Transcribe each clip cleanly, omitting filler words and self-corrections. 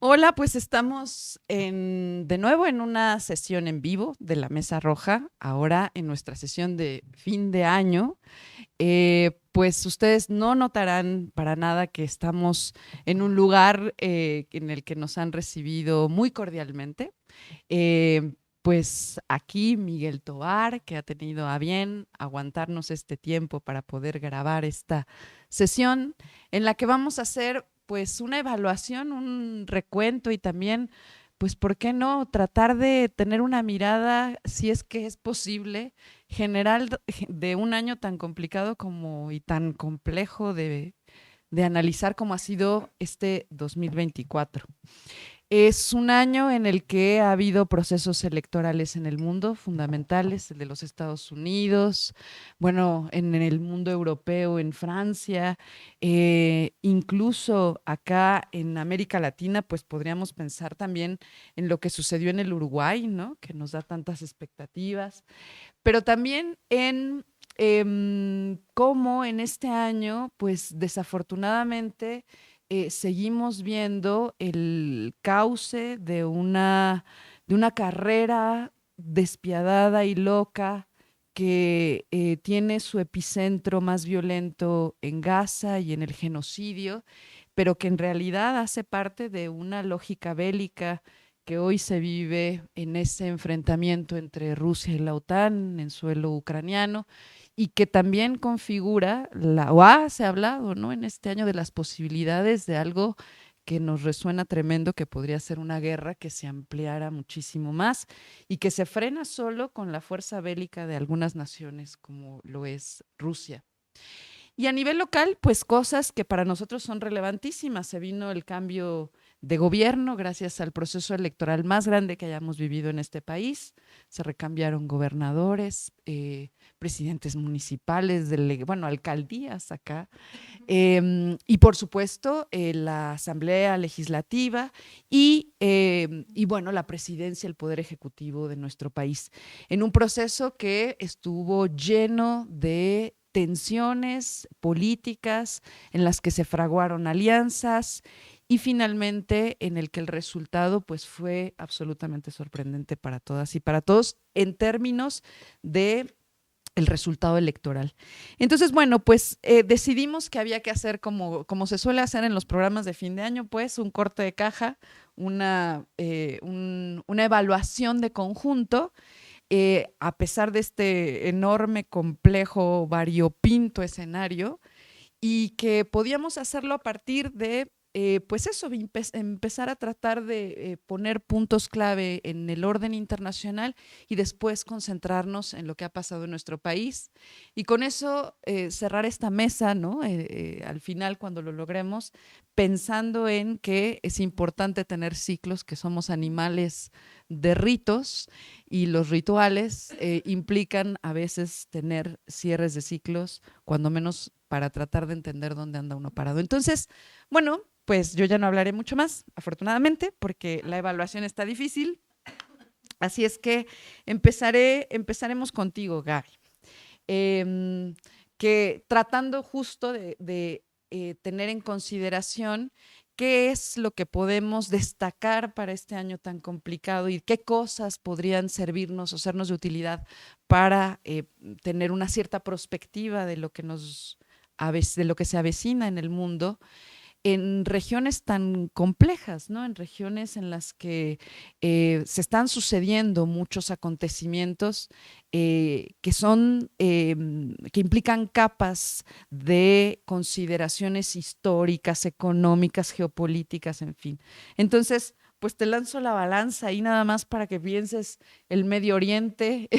Hola, pues estamos de nuevo en una sesión en vivo de la Mesa Roja, ahora en nuestra sesión de fin de año. Pues ustedes no notarán para nada que estamos en un lugar en el que nos han recibido muy cordialmente. Pues aquí Miguel Tovar, que ha tenido a bien aguantarnos este tiempo para poder grabar esta sesión en la que vamos a hacer pues una evaluación, un recuento y también, pues, ¿por qué no tratar de tener una mirada, si es que es posible, general de un año tan complicado como y tan complejo de analizar como ha sido este 2024? Es un año en el que ha habido procesos electorales en el mundo fundamentales, el de los Estados Unidos, bueno, en el mundo europeo, en Francia, incluso acá en América Latina, pues podríamos pensar también en lo que sucedió en el Uruguay, ¿no? Que nos da tantas expectativas, pero también en cómo en este año, pues desafortunadamente, seguimos viendo el cauce de una carrera despiadada y loca que tiene su epicentro más violento en Gaza y en el genocidio, pero que en realidad hace parte de una lógica bélica que hoy se vive en ese enfrentamiento entre Rusia y la OTAN en suelo ucraniano y que también configura, se ha hablado, ¿no? En este año de las posibilidades de algo que nos resuena tremendo, que podría ser una guerra que se ampliara muchísimo más y que se frena solo con la fuerza bélica de algunas naciones como lo es Rusia. Y a nivel local, pues cosas que para nosotros son relevantísimas. Se vino el cambio de gobierno gracias al proceso electoral más grande que hayamos vivido en este país. Se recambiaron gobernadores, presidentes municipales, bueno, alcaldías acá. Y por supuesto, la Asamblea Legislativa y bueno, la presidencia, el Poder Ejecutivo de nuestro país, en un proceso que estuvo lleno de tensiones políticas, en las que se fraguaron alianzas y finalmente en el que el resultado pues fue absolutamente sorprendente para todas y para todos en términos de el resultado electoral. Entonces, bueno, pues decidimos que había que hacer como se suele hacer en los programas de fin de año, pues un corte de caja, una evaluación de conjunto, a pesar de este enorme, complejo, variopinto escenario, y que podíamos hacerlo a partir de, pues eso, empezar a tratar de poner puntos clave en el orden internacional y después concentrarnos en lo que ha pasado en nuestro país. Y con eso cerrar esta mesa, ¿no? Al final, cuando lo logremos, pensando en que es importante tener ciclos, que somos animales de ritos y los rituales implican a veces tener cierres de ciclos, cuando menos para tratar de entender dónde anda uno parado. Entonces, bueno, pues yo ya no hablaré mucho más, afortunadamente, porque la evaluación está difícil. Así es que empezaremos contigo, Gaby. Eh, que tratando justo de tener en consideración qué es lo que podemos destacar para este año tan complicado y qué cosas podrían servirnos o sernos de utilidad para tener una cierta perspectiva de lo que de lo que se avecina en el mundo en regiones tan complejas, ¿no? En regiones en las que se están sucediendo muchos acontecimientos que implican capas de consideraciones históricas, económicas, geopolíticas, en fin. Entonces, pues te lanzo la balanza ahí nada más para que pienses el Medio Oriente,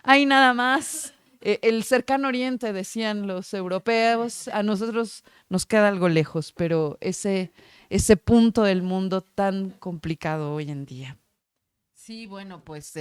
ahí nada más. El cercano oriente, decían los europeos, a nosotros nos queda algo lejos, pero ese punto del mundo tan complicado hoy en día. Sí, bueno, pues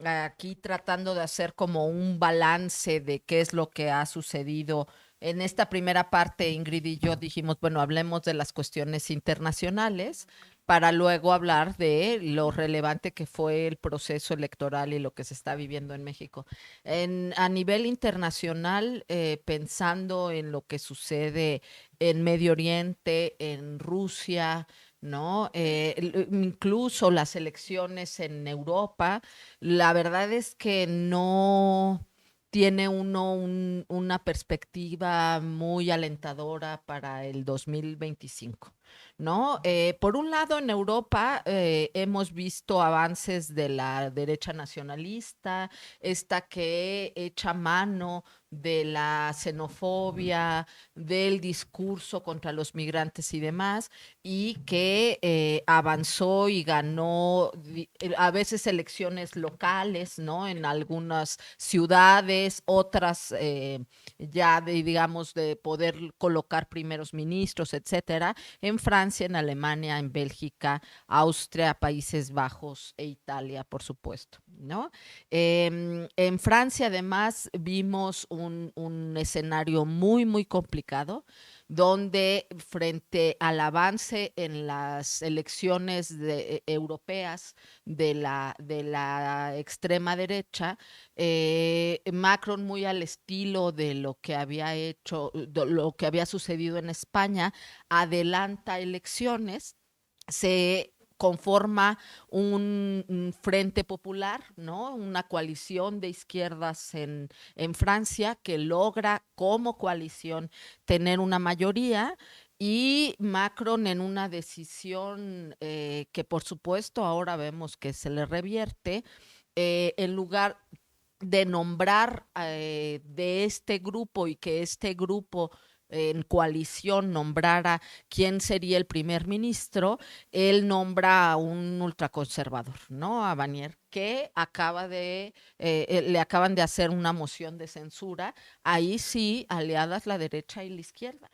aquí tratando de hacer como un balance de qué es lo que ha sucedido en esta primera parte, Ingrid y yo dijimos, bueno, hablemos de las cuestiones internacionales para luego hablar de lo relevante que fue el proceso electoral y lo que se está viviendo en México. A nivel internacional, pensando en lo que sucede en Medio Oriente, en Rusia, ¿no? Incluso las elecciones en Europa, la verdad es que no tiene uno una perspectiva muy alentadora para el 2025, ¿no? Por un lado, en Europa hemos visto avances de la derecha nacionalista, esta que echa mano de la xenofobia, del discurso contra los migrantes y demás, y que avanzó y ganó a veces elecciones locales, ¿no? En algunas ciudades, otras ya digamos, de poder colocar primeros ministros, etcétera, en Francia, en Alemania, en Bélgica, Austria, Países Bajos e Italia, por supuesto, ¿no? En Francia, además, vimos un escenario muy, muy complicado, donde frente al avance en las elecciones europeas de la extrema derecha, Macron, muy al estilo de lo que había hecho, de lo que había sucedido en España, adelanta elecciones, se conforma un frente popular, ¿no? Una coalición de izquierdas en Francia que logra como coalición tener una mayoría, y Macron, en una decisión que por supuesto ahora vemos que se le revierte, en lugar de nombrar de este grupo, y que este grupo en coalición nombrara quién sería el primer ministro, él nombra a un ultraconservador, ¿no? A Barnier, que le acaban de hacer una moción de censura, ahí sí, aliadas la derecha y la izquierda,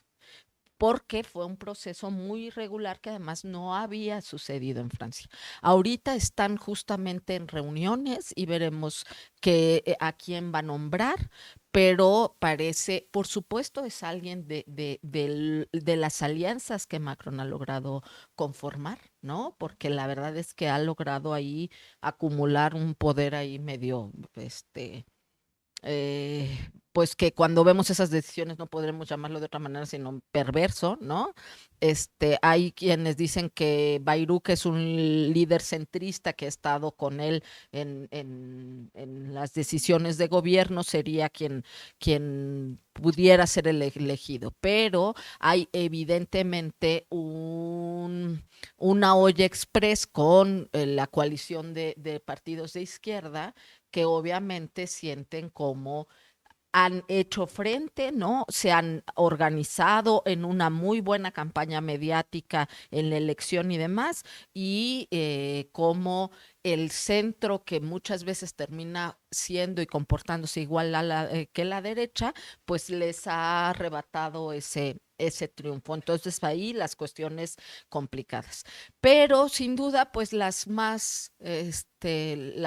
porque fue un proceso muy irregular que además no había sucedido en Francia. Ahorita están justamente en reuniones y veremos a quién va a nombrar, pero parece, por supuesto, es alguien de las alianzas que Macron ha logrado conformar, ¿no? Porque la verdad es que ha logrado ahí acumular un poder ahí medio, pues que cuando vemos esas decisiones no podremos llamarlo de otra manera sino perverso, ¿no? Hay quienes dicen que Bayrou es un líder centrista que ha estado con él en las decisiones de gobierno, sería quien pudiera ser elegido, pero hay evidentemente una olla express con la coalición de partidos de izquierda, que obviamente sienten como han hecho frente, ¿no? Se han organizado en una muy buena campaña mediática en la elección y demás, y como el centro, que muchas veces termina siendo y comportándose igual que la derecha, pues les ha arrebatado ese triunfo. Entonces ahí las cuestiones complicadas. Pero sin duda, pues la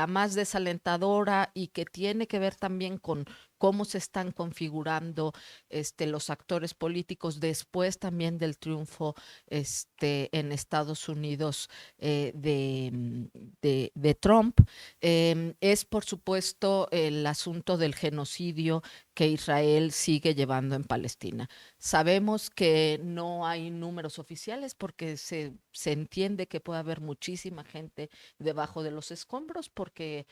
más desalentadora, y que tiene que ver también con cómo se están configurando los actores políticos después también del triunfo en Estados Unidos de Trump, es por supuesto el asunto del genocidio que Israel sigue llevando en Palestina. Sabemos que no hay números oficiales porque se entiende que puede haber muchísima gente debajo de los escombros, porque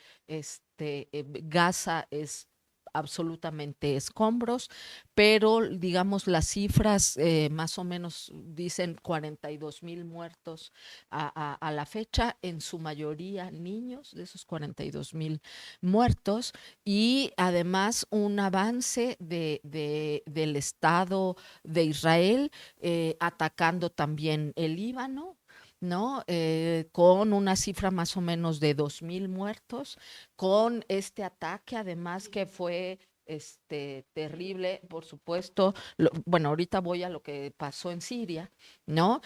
Gaza es absolutamente escombros, pero digamos las cifras más o menos dicen 42,000 muertos a la fecha, en su mayoría niños, de esos 42,000 muertos, y además un avance del Estado de Israel atacando también el Líbano, ¿no? Con una cifra más o menos de 2,000 muertos, con este ataque además que fue terrible, por supuesto. Bueno, ahorita voy a lo que pasó en Siria, ¿no?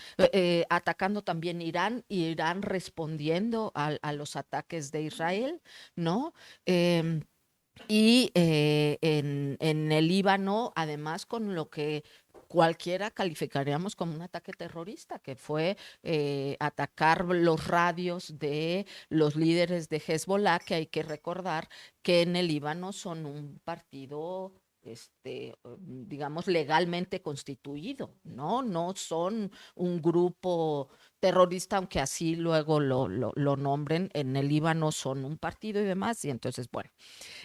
Atacando también Irán, y Irán respondiendo a los ataques de Israel, ¿no? Y en el Líbano, además, con lo que cualquiera calificaríamos como un ataque terrorista, que fue atacar los radios de los líderes de Hezbollah, que hay que recordar que en el Líbano son un partido digamos, legalmente constituido, ¿no? No son un grupo terrorista, aunque así luego lo nombren, en el Líbano son un partido y demás, y entonces, bueno,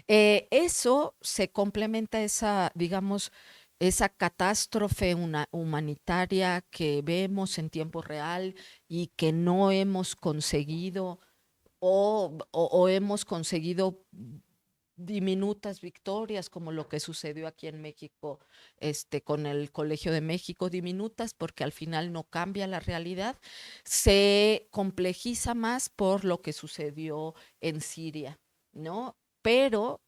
eso se complementa esa, digamos, esa catástrofe humanitaria que vemos en tiempo real y que no hemos conseguido o hemos conseguido diminutas victorias, como lo que sucedió aquí en México, con el Colegio de México, diminutas porque al final no cambia la realidad, se complejiza más por lo que sucedió en Siria, ¿no? Pero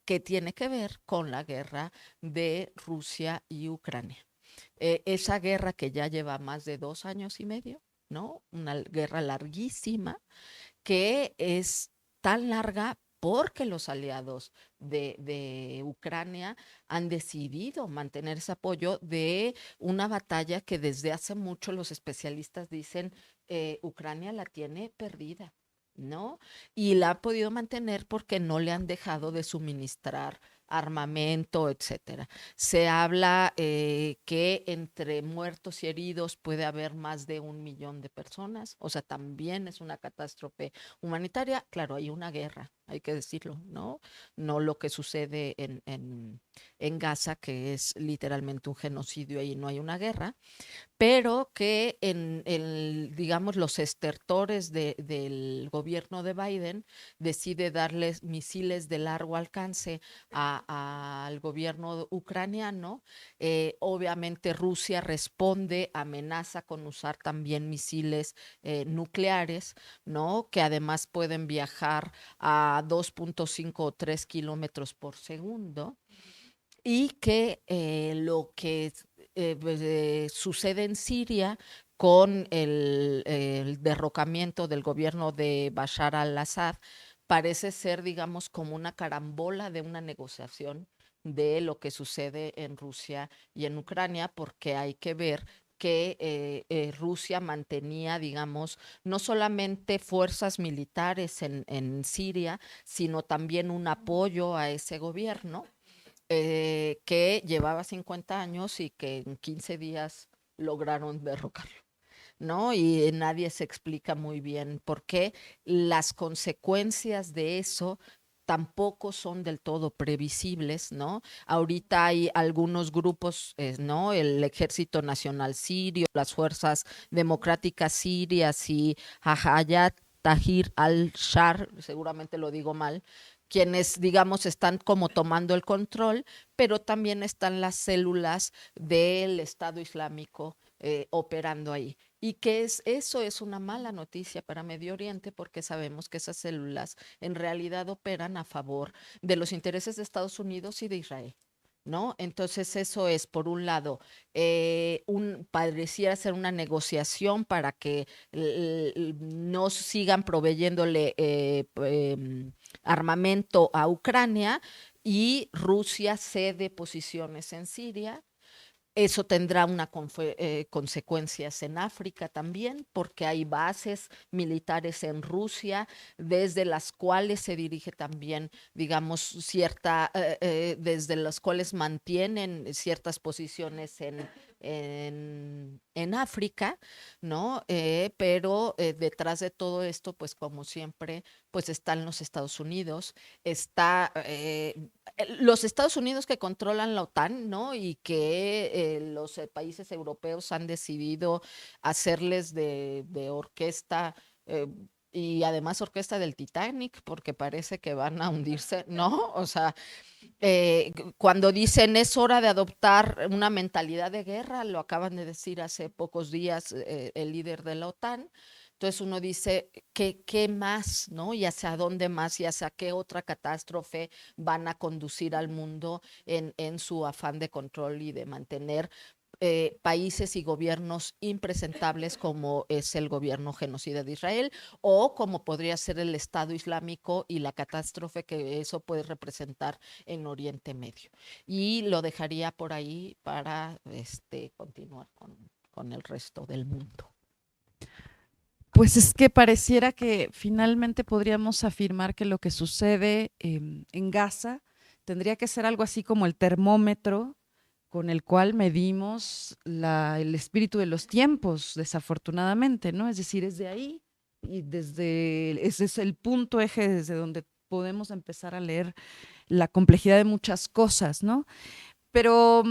que tiene que ver con la guerra de Rusia y Ucrania. Esa guerra que ya lleva más de 2 años y medio, ¿no? Una guerra larguísima que es tan larga porque los aliados de Ucrania han decidido mantener ese apoyo de una batalla que desde hace mucho los especialistas dicen Ucrania la tiene perdida, ¿no? Y la ha podido mantener porque no le han dejado de suministrar armamento, etcétera. Se habla que entre muertos y heridos puede haber más de 1 millón de personas, o sea, también es una catástrofe humanitaria. Claro, hay una guerra, hay que decirlo, ¿no? No lo que sucede en Gaza, que es literalmente un genocidio, ahí no hay una guerra, pero que digamos, los estertores del gobierno de Biden decide darles misiles de largo alcance al gobierno ucraniano. Obviamente Rusia responde, amenaza con usar también misiles nucleares, ¿no? Que además pueden viajar a 2.5 o 3 kilómetros por segundo y que lo que sucede en Siria con el derrocamiento del gobierno de Bashar al-Assad parece ser, digamos, como una carambola de una negociación de lo que sucede en Rusia y en Ucrania, porque hay que ver que Rusia mantenía, digamos, no solamente fuerzas militares en Siria, sino también un apoyo a ese gobierno que llevaba 50 años y que en 15 días lograron derrocarlo, ¿no? Y nadie se explica muy bien por qué. Las consecuencias de eso tampoco son del todo previsibles, ¿no? Ahorita hay algunos grupos, ¿no? El Ejército Nacional Sirio, las Fuerzas Democráticas Sirias y Hayat Tahrir al-Shar, seguramente lo digo mal, quienes, digamos, están como tomando el control, pero también están las células del Estado Islámico operando ahí. Y que eso es una mala noticia para Medio Oriente porque sabemos que esas células en realidad operan a favor de los intereses de Estados Unidos y de Israel. ¿No? Entonces eso es, por un lado, pareciera ser una negociación para que no sigan proveyéndole armamento a Ucrania y Rusia cede posiciones en Siria. Eso tendrá consecuencias en África también, porque hay bases militares en Rusia, desde las cuales se dirige también, digamos, desde las cuales mantienen ciertas posiciones en África, ¿no? Pero detrás de todo esto, pues como siempre, pues están los Estados Unidos, los Estados Unidos que controlan la OTAN, ¿no? Y que los países europeos han decidido hacerles de orquesta. Y además orquesta del Titanic, porque parece que van a hundirse, ¿no? O sea, cuando dicen es hora de adoptar una mentalidad de guerra, lo acaban de decir hace pocos días el líder de la OTAN. Entonces uno dice, ¿qué más, no? Y hacia dónde más y hacia qué otra catástrofe van a conducir al mundo en su afán de control y de mantener países y gobiernos impresentables como es el gobierno genocida de Israel o como podría ser el Estado Islámico y la catástrofe que eso puede representar en Oriente Medio. Y lo dejaría por ahí para continuar con el resto del mundo. Pues es que pareciera que finalmente podríamos afirmar que lo que sucede en Gaza tendría que ser algo así como el termómetro con el cual medimos el espíritu de los tiempos, desafortunadamente, ¿no? Es decir, es de ahí y ese es el punto eje desde donde podemos empezar a leer la complejidad de muchas cosas, ¿no? Pero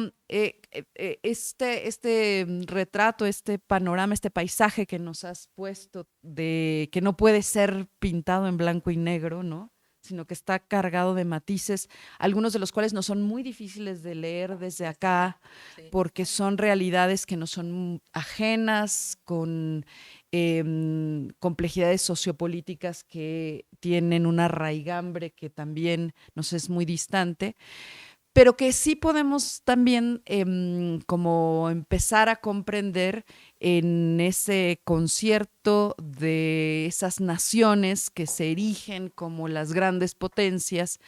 este retrato, este panorama, este paisaje que nos has puesto de que no puede ser pintado en blanco y negro, ¿no? Sino que está cargado de matices, algunos de los cuales no son muy difíciles de leer desde acá, Sí. porque son realidades que no son ajenas, con complejidades sociopolíticas que tienen una raigambre que también nos es muy distante, pero que sí podemos también como empezar a comprender en ese concierto de esas naciones que se erigen como las grandes potencias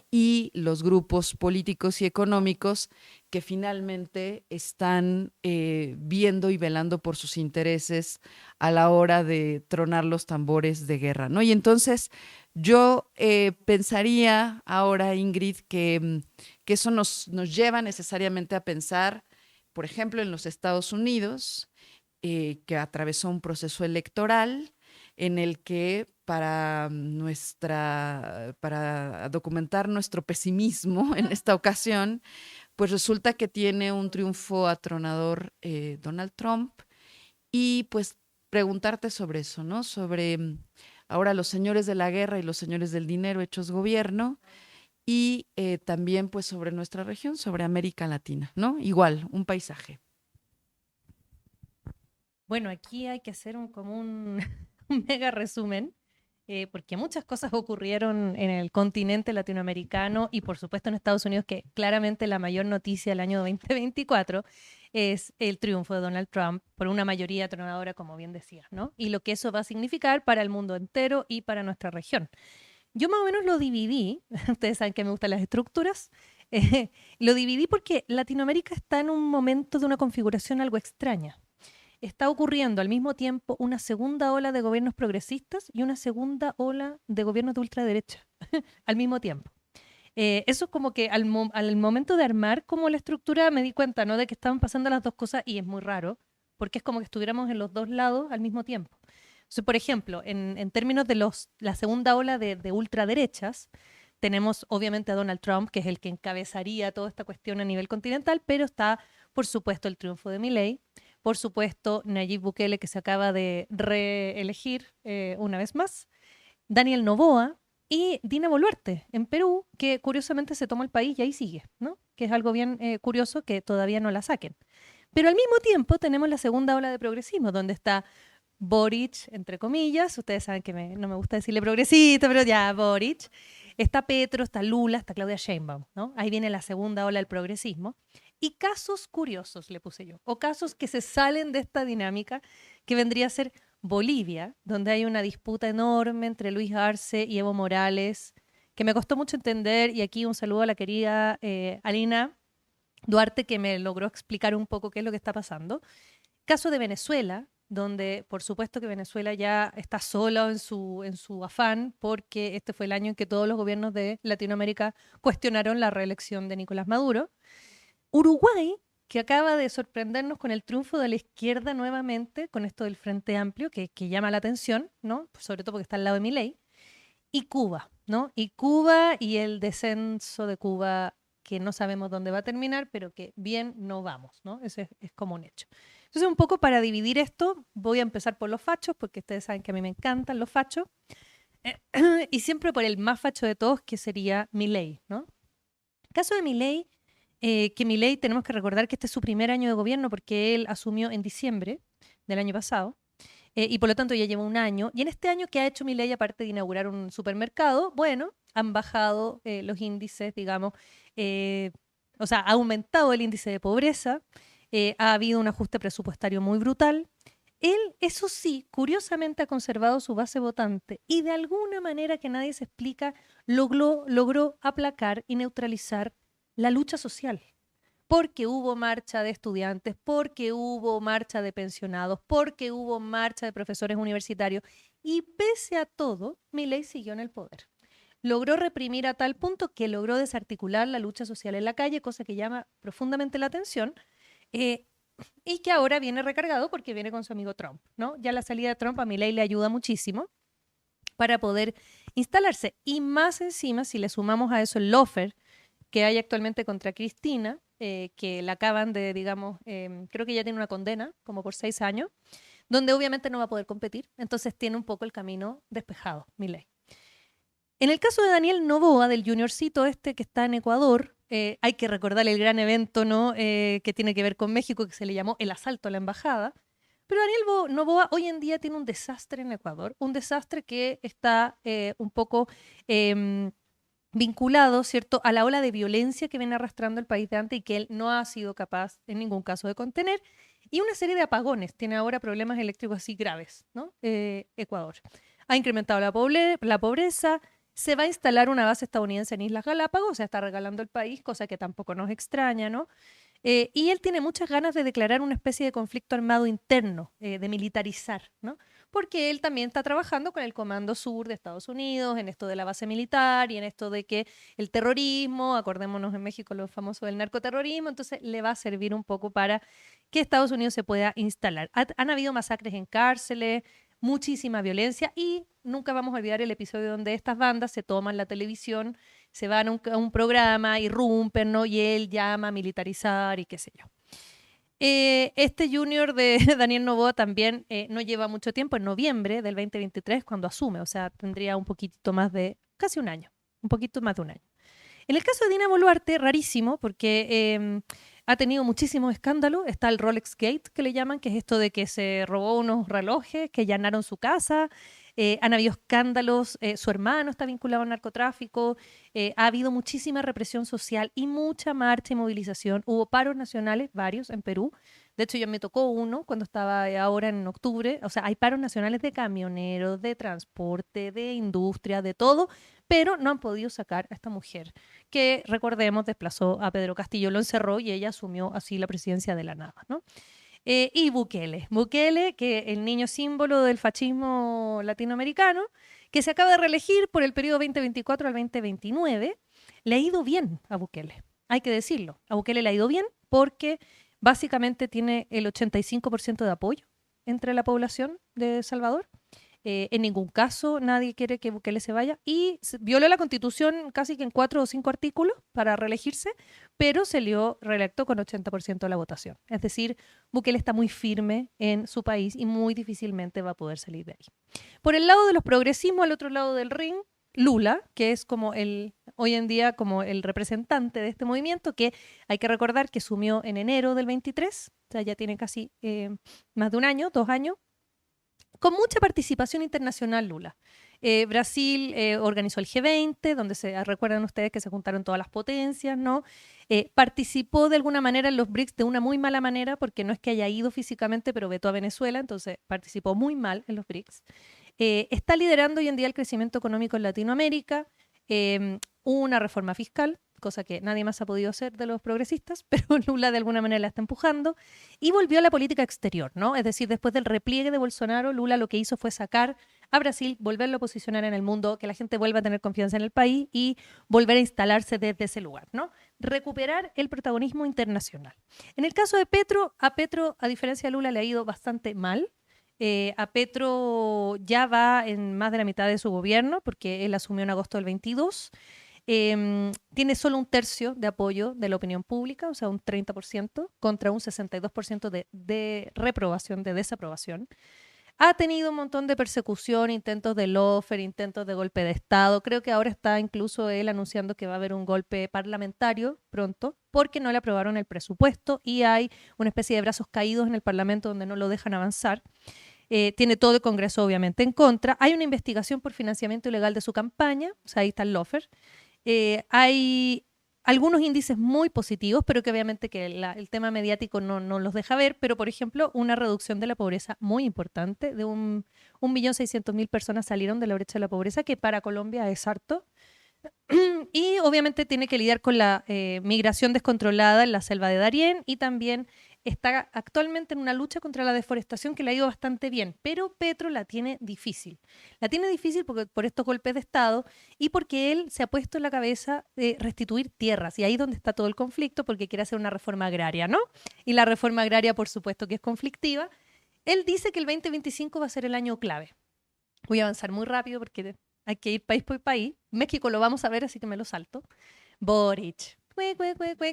y los grupos políticos y económicos que finalmente están viendo y velando por sus intereses a la hora de tronar los tambores de guerra, ¿no? Y entonces yo pensaría ahora, Ingrid, que eso nos lleva necesariamente a pensar, por ejemplo, en los Estados Unidos, que atravesó un proceso electoral en el que para documentar nuestro pesimismo en esta ocasión, pues resulta que tiene un triunfo atronador Donald Trump y pues preguntarte sobre eso, ¿no? Sobre ahora los señores de la guerra y los señores del dinero hechos gobierno y también pues sobre nuestra región, sobre América Latina, ¿no? Igual, un paisaje. Bueno, aquí hay que hacer un mega resumen, porque muchas cosas ocurrieron en el continente latinoamericano y por supuesto en Estados Unidos, que claramente la mayor noticia del año 2024 es el triunfo de Donald Trump por una mayoría atronadora, como bien decías, ¿no? Y lo que eso va a significar para el mundo entero y para nuestra región. Yo más o menos lo dividí, ustedes saben que me gustan las estructuras, lo dividí porque Latinoamérica está en un momento de una configuración algo extraña. Está ocurriendo al mismo tiempo una segunda ola de gobiernos progresistas y una segunda ola de gobiernos de ultraderecha al mismo tiempo. Eso es como que al momento de armar como la estructura me di cuenta, ¿no? De que estaban pasando las dos cosas y es muy raro, porque es como que estuviéramos en los dos lados al mismo tiempo. Entonces, por ejemplo, en términos de la segunda ola de ultraderechas, tenemos obviamente a Donald Trump, que es el que encabezaría toda esta cuestión a nivel continental, pero está, por supuesto, el triunfo de Milei, por supuesto, Nayib Bukele, que se acaba de reelegir una vez más, Daniel Noboa y Dina Boluarte en Perú, que curiosamente se tomó el país y ahí sigue, ¿no? Que es algo bien curioso que todavía no la saquen. Pero al mismo tiempo tenemos la segunda ola de progresismo, donde está Boric, entre comillas, ustedes saben que no me gusta decirle progresista, pero ya, Boric. Está Petro, está Lula, está Claudia Sheinbaum, ¿no? Ahí viene la segunda ola del progresismo. Y casos curiosos, le puse yo, o casos que se salen de esta dinámica, que vendría a ser Bolivia, donde hay una disputa enorme entre Luis Arce y Evo Morales, que me costó mucho entender, y aquí un saludo a la querida Alina Duarte, que me logró explicar un poco qué es lo que está pasando. Caso de Venezuela, donde por supuesto que Venezuela ya está sola en su afán, porque este fue el año en que todos los gobiernos de Latinoamérica cuestionaron la reelección de Nicolás Maduro. Uruguay, que acaba de sorprendernos con el triunfo de la izquierda nuevamente, con esto del Frente Amplio, que llama la atención, ¿no? Sobre todo porque está al lado de Milei. Y Cuba, ¿no? Y Cuba y el descenso de Cuba, que no sabemos dónde va a terminar, pero que bien no vamos, ¿no? Ese es como un hecho. Entonces, un poco para dividir esto, voy a empezar por los fachos, porque ustedes saben que a mí me encantan los fachos, y siempre por el más facho de todos, que sería Milei, ¿no? El caso de Milei, que Milei tenemos que recordar que este es su primer año de gobierno, porque él asumió en diciembre del año pasado, y por lo tanto ya lleva un año. Y en este año, ¿qué ha hecho Milei aparte de inaugurar un supermercado? Bueno, han bajado los índices, digamos, o sea, ha aumentado el índice de pobreza, ha habido un ajuste presupuestario muy brutal. Él, eso sí, curiosamente ha conservado su base votante y de alguna manera que nadie se explica, logró aplacar y neutralizar la lucha social. Porque hubo marcha de estudiantes, porque hubo marcha de pensionados, porque hubo marcha de profesores universitarios. Y pese a todo, Milei siguió en el poder. Logró reprimir a tal punto que logró desarticular la lucha social en la calle, cosa que llama profundamente la atención. Y que ahora viene recargado porque viene con su amigo Trump, ¿no? Ya la salida de Trump a Milei le ayuda muchísimo para poder instalarse. Y más encima, si le sumamos a eso el lawfare que hay actualmente contra Cristina, que la acaban de, digamos, creo que ya tiene una condena, como por 6 años, donde obviamente no va a poder competir. Entonces tiene un poco el camino despejado, Milei. En el caso de Daniel Noboa, del juniorcito este que está en Ecuador, hay que recordar el gran evento, ¿no? Que tiene que ver con México, que se le llamó el asalto a la embajada. Pero Daniel Noboa hoy en día tiene un desastre en Ecuador, un desastre que está un poco vinculado, ¿cierto?, a la ola de violencia que viene arrastrando el país de antes y que él no ha sido capaz en ningún caso de contener, y una serie de apagones. Tiene ahora problemas eléctricos así graves, ¿no? Ecuador. Ha incrementado la pobreza. Se va a instalar una base estadounidense en Islas Galápagos, o sea, está regalando el país, cosa que tampoco nos extraña, ¿no? Y él tiene muchas ganas de declarar una especie de conflicto armado interno, de militarizar, ¿no? Porque él también está trabajando con el Comando Sur de Estados Unidos, en esto de la base militar y en esto de que el terrorismo, acordémonos en México lo famoso del narcoterrorismo, entonces le va a servir un poco para que Estados Unidos se pueda instalar. Han habido masacres en cárceles, muchísima violencia y nunca vamos a olvidar el episodio donde estas bandas se toman la televisión, se van a un programa, irrumpen, ¿no? Y él llama a militarizar y qué sé yo. Este junior de Daniel Noboa también no lleva mucho tiempo, en noviembre del 2023 cuando asume, o sea, tendría un poquito más de, casi un año, un poquito más de un año. En el caso de Dina Boluarte, rarísimo, porque ha tenido muchísimos escándalos. Está el Rolex Gate, que le llaman, que es esto de que se robó unos relojes, que allanaron su casa. Han habido escándalos, su hermano está vinculado al narcotráfico, ha habido muchísima represión social y mucha marcha y movilización. Hubo paros nacionales, varios, en Perú. De hecho, yo me tocó uno cuando estaba ahora en octubre. O sea, hay paros nacionales de camioneros, de transporte, de industria, de todo, pero no han podido sacar a esta mujer que, recordemos, desplazó a Pedro Castillo, lo encerró y ella asumió así la presidencia de la nada, ¿no? Y Bukele, que el niño símbolo del fascismo latinoamericano, que se acaba de reelegir por el periodo 2024 al 2029, le ha ido bien a Bukele, hay que decirlo. A Bukele le ha ido bien porque básicamente tiene el 85% de apoyo entre la población de El Salvador. En ningún caso nadie quiere que Bukele se vaya y violó la Constitución casi que en 4 o 5 artículos para reelegirse, pero salió reelecto con 80% de la votación. Es decir, Bukele está muy firme en su país y muy difícilmente va a poder salir de ahí. Por el lado de los progresismos, al otro lado del ring, Lula, que es como hoy en día como el representante de este movimiento, que hay que recordar que asumió en enero del 23, o sea, ya tiene casi más de un año, 2 años, con mucha participación internacional, Lula. Brasil organizó el G20, donde recuerdan ustedes que se juntaron todas las potencias, ¿no? Participó de alguna manera en los BRICS de una muy mala manera, porque no es que haya ido físicamente, pero vetó a Venezuela, entonces participó muy mal en los BRICS. Está liderando hoy en día el crecimiento económico en Latinoamérica, una reforma fiscal, cosa que nadie más ha podido hacer de los progresistas, pero Lula de alguna manera la está empujando, y volvió a la política exterior, ¿no? Es decir, después del repliegue de Bolsonaro, Lula lo que hizo fue sacar a Brasil, volverlo a posicionar en el mundo, que la gente vuelva a tener confianza en el país y volver a instalarse desde ese lugar, ¿no? Recuperar el protagonismo internacional. En el caso de Petro, a diferencia de Lula, le ha ido bastante mal. A Petro ya va en más de la mitad de su gobierno, porque él asumió en agosto del 22. Tiene solo 1/3 de apoyo de la opinión pública, o sea, un 30%, contra un 62% de reprobación, de desaprobación. Ha tenido un montón de persecución, intentos de lawfare, intentos de golpe de Estado. Creo que ahora está incluso él anunciando que va a haber un golpe parlamentario pronto, porque no le aprobaron el presupuesto y hay una especie de brazos caídos en el Parlamento donde no lo dejan avanzar. Tiene todo el Congreso obviamente en contra. Hay una investigación por financiamiento ilegal de su campaña, o sea, ahí está el lawfare. Hay algunos índices muy positivos, pero que obviamente que el tema mediático no los deja ver, pero por ejemplo, una reducción de la pobreza muy importante, de 1.600.000 personas salieron de la brecha de la pobreza, que para Colombia es harto. Y obviamente tiene que lidiar con la migración descontrolada en la selva de Darién y también está actualmente en una lucha contra la deforestación que le ha ido bastante bien, pero Petro la tiene difícil. La tiene difícil por estos golpes de Estado y porque él se ha puesto en la cabeza de restituir tierras y ahí es donde está todo el conflicto porque quiere hacer una reforma agraria, ¿no? Y la reforma agraria, por supuesto, que es conflictiva. Él dice que el 2025 va a ser el año clave. Voy a avanzar muy rápido porque hay que ir país por país. México lo vamos a ver, así que me lo salto. Boric.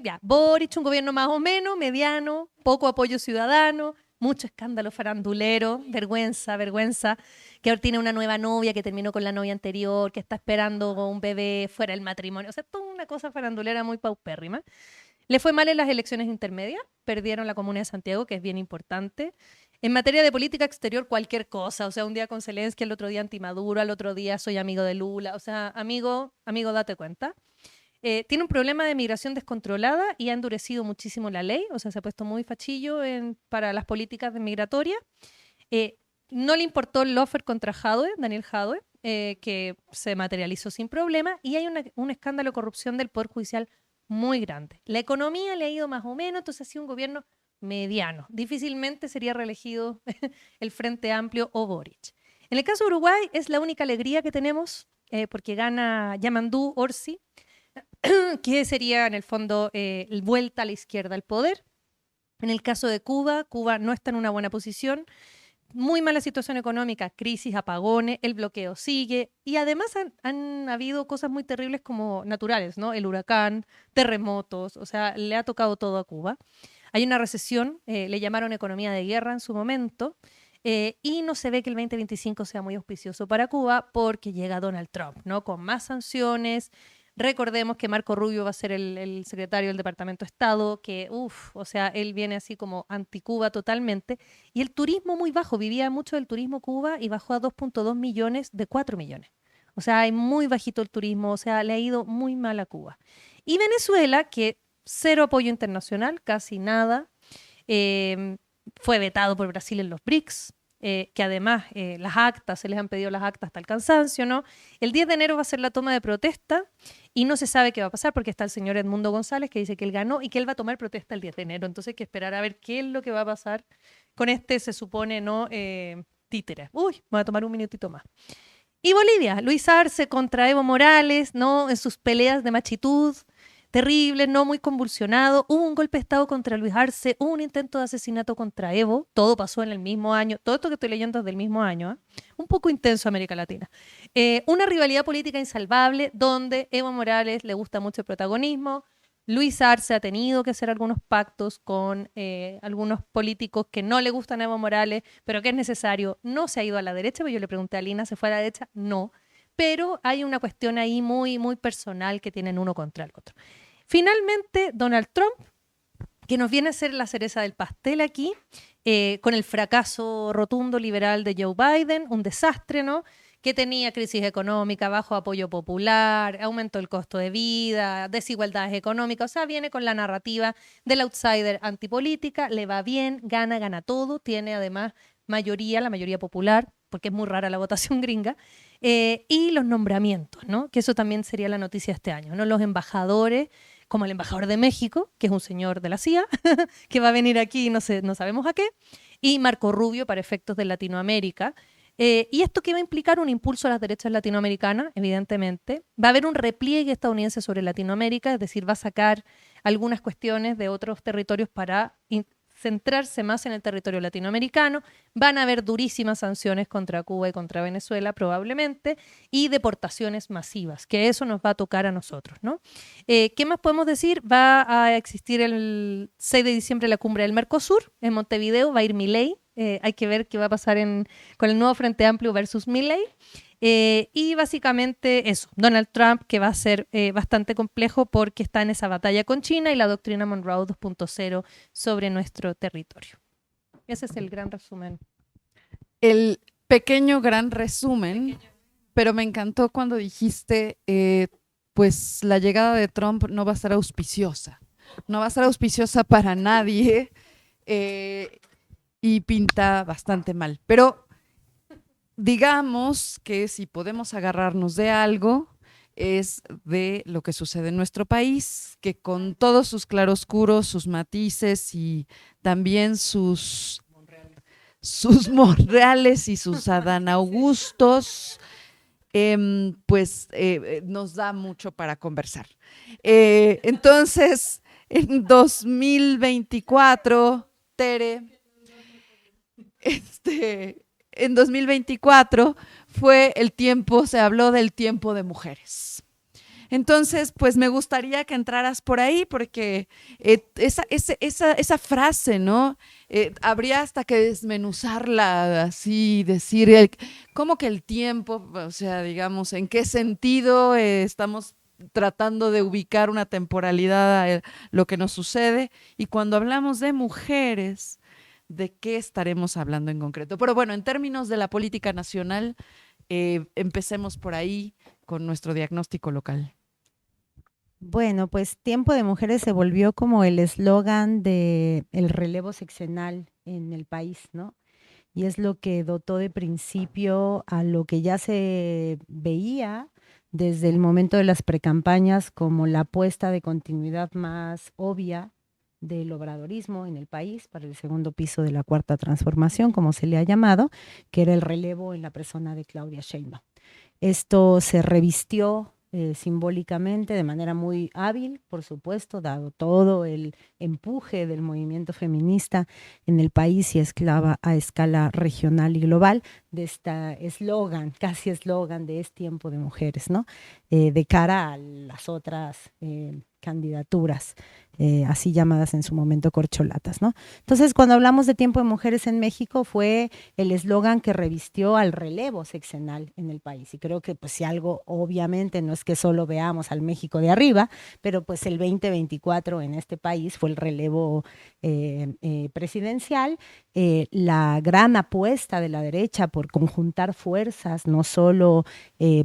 Ya. Boric, un gobierno más o menos, mediano, poco apoyo ciudadano, mucho escándalo farandulero, vergüenza, que ahora tiene una nueva novia que terminó con la novia anterior, que está esperando un bebé fuera del matrimonio. O sea, toda una cosa farandulera muy paupérrima. Le fue mal en las elecciones intermedias, perdieron la Comuna de Santiago, que es bien importante. En materia de política exterior, cualquier cosa. O sea, un día con Zelensky, el otro día anti-Maduro, al otro día soy amigo de Lula. O sea, amigo, date cuenta. Tiene un problema de migración descontrolada y ha endurecido muchísimo la ley. O sea, se ha puesto muy fachillo para las políticas migratorias. No le importó el lawfare contra Daniel Jadwe, que se materializó sin problema. Y hay un escándalo de corrupción del Poder Judicial muy grande. La economía le ha ido más o menos, entonces ha sido un gobierno mediano. Difícilmente sería reelegido el Frente Amplio o Boric. En el caso de Uruguay es la única alegría que tenemos porque gana Yamandú Orsi, que sería en el fondo vuelta a la izquierda al poder. En el caso de Cuba, Cuba no está en una buena posición. Muy mala situación económica, crisis, apagones, el bloqueo sigue y además han habido cosas muy terribles como naturales, ¿no? El huracán, terremotos, o sea, le ha tocado todo a Cuba. Hay una recesión, le llamaron economía de guerra en su momento, y no se ve que el 2025 sea muy auspicioso para Cuba porque llega Donald Trump, ¿no? Con más sanciones. Recordemos que Marco Rubio va a ser el secretario del Departamento de Estado, que, o sea, él viene así como anti-Cuba totalmente. Y el turismo muy bajo, vivía mucho del turismo Cuba y bajó a 2.2 millones de 4 millones. O sea, hay muy bajito el turismo, o sea, le ha ido muy mal a Cuba. Y Venezuela, que cero apoyo internacional, casi nada, fue vetado por Brasil en los BRICS. Que además las actas, se les han pedido las actas hasta el cansancio, ¿no? El 10 de enero va a ser la toma de protesta y no se sabe qué va a pasar porque está el señor Edmundo González que dice que él ganó y que él va a tomar protesta el 10 de enero. Entonces hay que esperar a ver qué es lo que va a pasar con se supone, ¿no? Títere. Uy, voy a tomar un minutito más. Y Bolivia, Luis Arce contra Evo Morales, ¿no? En sus peleas de machitud, terrible, no muy convulsionado. Hubo un golpe de Estado contra Luis Arce, hubo un intento de asesinato contra Evo. Todo pasó en el mismo año. Todo esto que estoy leyendo es del mismo año. Un poco intenso América Latina. Una rivalidad política insalvable donde Evo Morales le gusta mucho el protagonismo. Luis Arce ha tenido que hacer algunos pactos con algunos políticos que no le gustan a Evo Morales, pero que es necesario. No se ha ido a la derecha, porque yo le pregunté a Lina, ¿se fue a la derecha? No. Pero hay una cuestión ahí muy, muy personal que tienen uno contra el otro. Finalmente, Donald Trump, que nos viene a ser la cereza del pastel aquí, con el fracaso rotundo liberal de Joe Biden, un desastre, ¿no? Que tenía crisis económica, bajo apoyo popular, aumento del costo de vida, desigualdades económicas, o sea, viene con la narrativa del outsider antipolítica, le va bien, gana todo, tiene además la mayoría popular, porque es muy rara la votación gringa, y los nombramientos, ¿no? Que eso también sería la noticia este año, ¿no? Los embajadores, como el embajador de México, que es un señor de la CIA, que va a venir aquí no sabemos a qué, y Marco Rubio para efectos de Latinoamérica. Y esto que va a implicar un impulso a las derechas latinoamericanas, evidentemente. Va a haber un repliegue estadounidense sobre Latinoamérica, es decir, va a sacar algunas cuestiones de otros territorios para centrarse más en el territorio latinoamericano. Van a haber durísimas sanciones contra Cuba y contra Venezuela probablemente y deportaciones masivas, que eso nos va a tocar a nosotros, ¿no? ¿Qué más podemos decir? Va a existir el 6 de diciembre la cumbre del Mercosur en Montevideo, va a ir Milei. Hay que ver qué va a pasar con el nuevo Frente Amplio versus Milei. Y básicamente eso, Donald Trump, que va a ser bastante complejo porque está en esa batalla con China y la doctrina Monroe 2.0 sobre nuestro territorio. Ese es el gran resumen. El pequeño gran resumen, pero me encantó cuando dijiste pues la llegada de Trump no va a ser auspiciosa. No va a ser auspiciosa para nadie y pinta bastante mal. Pero digamos que si podemos agarrarnos de algo, es de lo que sucede en nuestro país, que con todos sus claroscuros, sus matices y también sus Monreales y sus Adán Augustos, pues nos da mucho para conversar. Entonces, en 2024, Tere, en 2024 se habló del tiempo de mujeres. Entonces, pues me gustaría que entraras por ahí porque esa frase, ¿no? Habría hasta que desmenuzarla así, decir cómo que el tiempo, o sea, digamos, en qué sentido estamos tratando de ubicar una temporalidad a lo que nos sucede. Y cuando hablamos de mujeres, ¿de qué estaremos hablando en concreto? Pero bueno, en términos de la política nacional, empecemos por ahí con nuestro diagnóstico local. Bueno, pues Tiempo de Mujeres se volvió como el eslogan del relevo sexenal en el país, ¿no? Y es lo que dotó de principio a lo que ya se veía desde el momento de las precampañas como la apuesta de continuidad más obvia del obradorismo en el país para el segundo piso de la Cuarta Transformación, como se le ha llamado, que era el relevo en la persona de Claudia Sheinbaum. Esto se revistió simbólicamente de manera muy hábil, por supuesto, dado todo el empuje del movimiento feminista en el país y a escala regional y global, de este eslogan, casi eslogan de Es Tiempo de Mujeres, ¿no? De cara a las otras candidaturas, así llamadas en su momento corcholatas, ¿no? Entonces, cuando hablamos de Tiempo de Mujeres en México, fue el eslogan que revistió al relevo sexenal en el país. Y creo que, pues, si algo, obviamente, no es que solo veamos al México de arriba, pero pues el 2024 en este país fue el relevo presidencial, la gran apuesta de la derecha por conjuntar fuerzas, no solo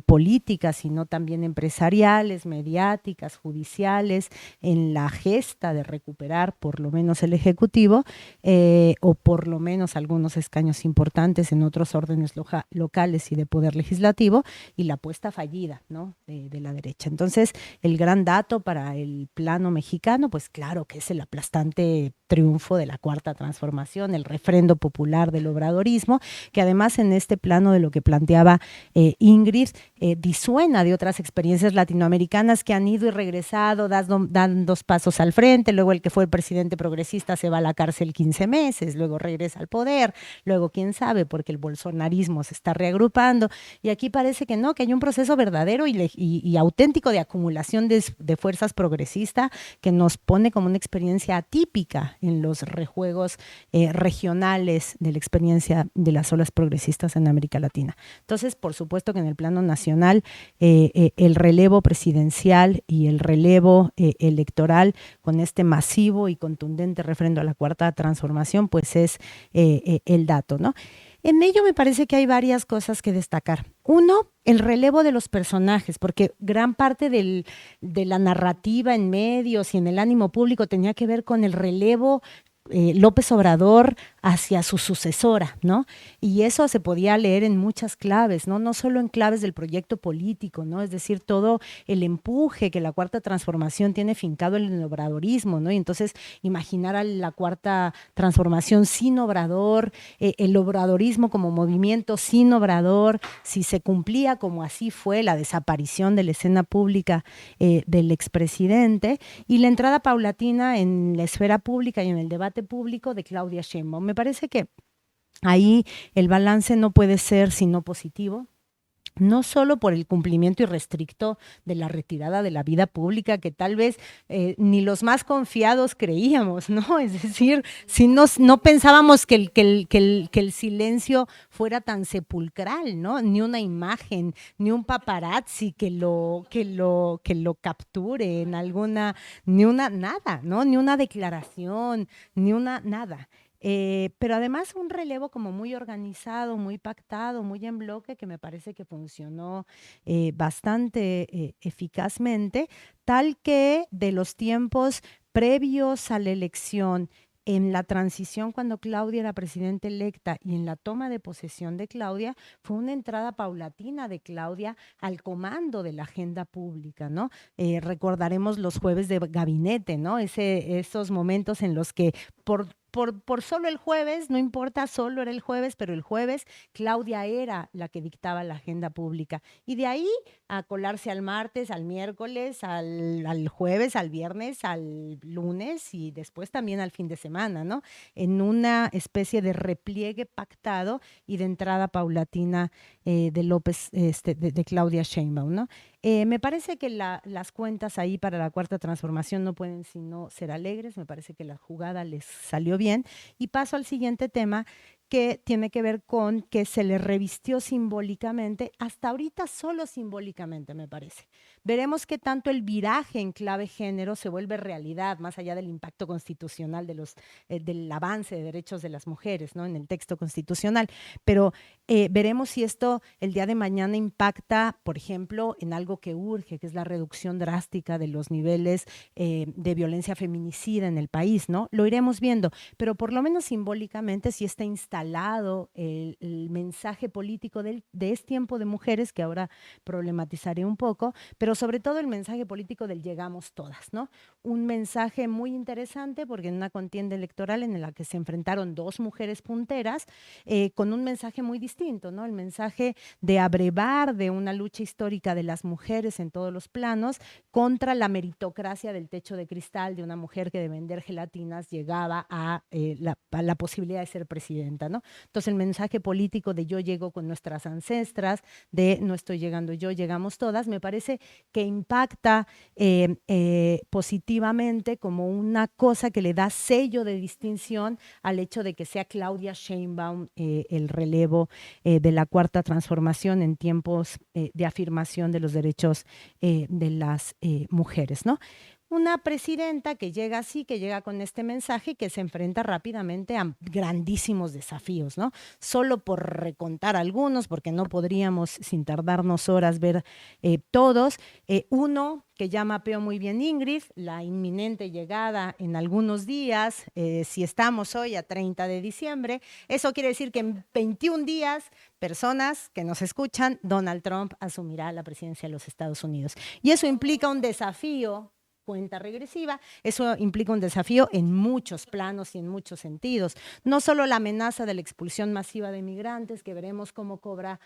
políticas, sino también empresariales, mediáticas, judiciales, en la gesta de recuperar por lo menos el Ejecutivo o por lo menos algunos escaños importantes en otros órdenes locales y de poder legislativo, y la apuesta fallida, ¿no? de la derecha. Entonces, el gran dato para el plano mexicano, pues claro que es el aplastante triunfo de la Cuarta Transformación, el refrendo popular del obradorismo, que además en este plano de lo que planteaba Ingrid, disuena de otras experiencias latinoamericanas que han ido y regresado, dan dos pasos al frente, luego el que fue el presidente progresista se va a la cárcel 15 meses, luego regresa al poder, luego quién sabe, porque el bolsonarismo se está reagrupando, y aquí parece que no, que hay un proceso verdadero y auténtico de acumulación de fuerzas progresistas que nos pone como una experiencia atípica en los rejuegos regionales de la experiencia de las olas progresistas en América Latina. Entonces, por supuesto que en el plano nacional, el relevo presidencial y el relevo electoral con este masivo y contundente refrendo a la Cuarta Transformación, pues es el dato, ¿no? En ello me parece que hay varias cosas que destacar. Uno, el relevo de los personajes, porque gran parte de la narrativa en medios y en el ánimo público tenía que ver con el relevo López Obrador hacia su sucesora, ¿no? Y eso se podía leer en muchas claves, ¿no? No solo en claves del proyecto político, ¿no? Es decir, todo el empuje que la Cuarta Transformación tiene fincado en el obradorismo, ¿no? Y entonces imaginar a la Cuarta Transformación sin Obrador, el obradorismo como movimiento sin Obrador, si se cumplía como así fue la desaparición de la escena pública del expresidente, y la entrada paulatina en la esfera pública y en el debate público de Claudia Sheinbaum. Me parece que ahí el balance no puede ser sino positivo, no solo por el cumplimiento irrestricto de la retirada de la vida pública, que tal vez ni los más confiados creíamos, ¿no? Es decir, si no pensábamos que el silencio fuera tan sepulcral, ¿no? Ni una imagen, ni un paparazzi que lo capture en alguna, nada, ¿no? Ni una declaración, ni una nada. pero además un relevo como muy organizado, muy pactado, muy en bloque, que me parece que funcionó bastante eficazmente, tal que de los tiempos previos a la elección, en la transición cuando Claudia era presidenta electa y en la toma de posesión de Claudia, fue una entrada paulatina de Claudia al comando de la agenda pública, ¿no? Recordaremos los jueves de gabinete, ¿no? Esos momentos en los que por solo el jueves, no importa, solo era el jueves, pero el jueves Claudia era la que dictaba la agenda pública. Y de ahí a colarse al martes, al miércoles, al jueves, al viernes, al lunes y después también al fin de semana, ¿no? En una especie de repliegue pactado y de entrada paulatina de López, de Claudia Sheinbaum, ¿no? Me parece que las cuentas ahí para la cuarta transformación no pueden sino ser alegres, me parece que la jugada les salió bien. Y paso al siguiente tema, que tiene que ver con que se le revistió simbólicamente, hasta ahorita solo simbólicamente, me parece. Veremos qué tanto el viraje en clave género se vuelve realidad, más allá del impacto constitucional del avance de derechos de las mujeres, ¿no? En el texto constitucional. Pero veremos si esto el día de mañana impacta, por ejemplo, en algo que urge, que es la reducción drástica de los niveles de violencia feminicida en el país, ¿no? Lo iremos viendo, pero por lo menos simbólicamente sí está instalado el mensaje político de Es tiempo de mujeres, que ahora problematizaré un poco, pero sobre todo el mensaje político del llegamos todas, ¿no? Un mensaje muy interesante porque en una contienda electoral en la que se enfrentaron dos mujeres punteras, con un mensaje muy distinto, ¿no? El mensaje de abrevar de una lucha histórica de las mujeres en todos los planos contra la meritocracia del techo de cristal de una mujer que de vender gelatinas llegaba a la posibilidad de ser presidenta, ¿no? Entonces el mensaje político de yo llego con nuestras ancestras, de no estoy llegando yo, llegamos todas, me parece que impacta positivamente como una cosa que le da sello de distinción al hecho de que sea Claudia Sheinbaum el relevo de la cuarta transformación en tiempos de afirmación de los derechos de las mujeres, ¿no? Una presidenta que llega así, que llega con este mensaje, que se enfrenta rápidamente a grandísimos desafíos, ¿no? Solo por recontar algunos, porque no podríamos, sin tardarnos horas, ver todos. Uno que ya mapeó muy bien Ingrid, la inminente llegada en algunos días, si estamos hoy a 30 de diciembre, eso quiere decir que en 21 días, personas que nos escuchan, Donald Trump asumirá la presidencia de los Estados Unidos. Y eso implica un desafío, cuenta regresiva, eso implica un desafío en muchos planos y en muchos sentidos. No solo la amenaza de la expulsión masiva de migrantes, que veremos cómo cobra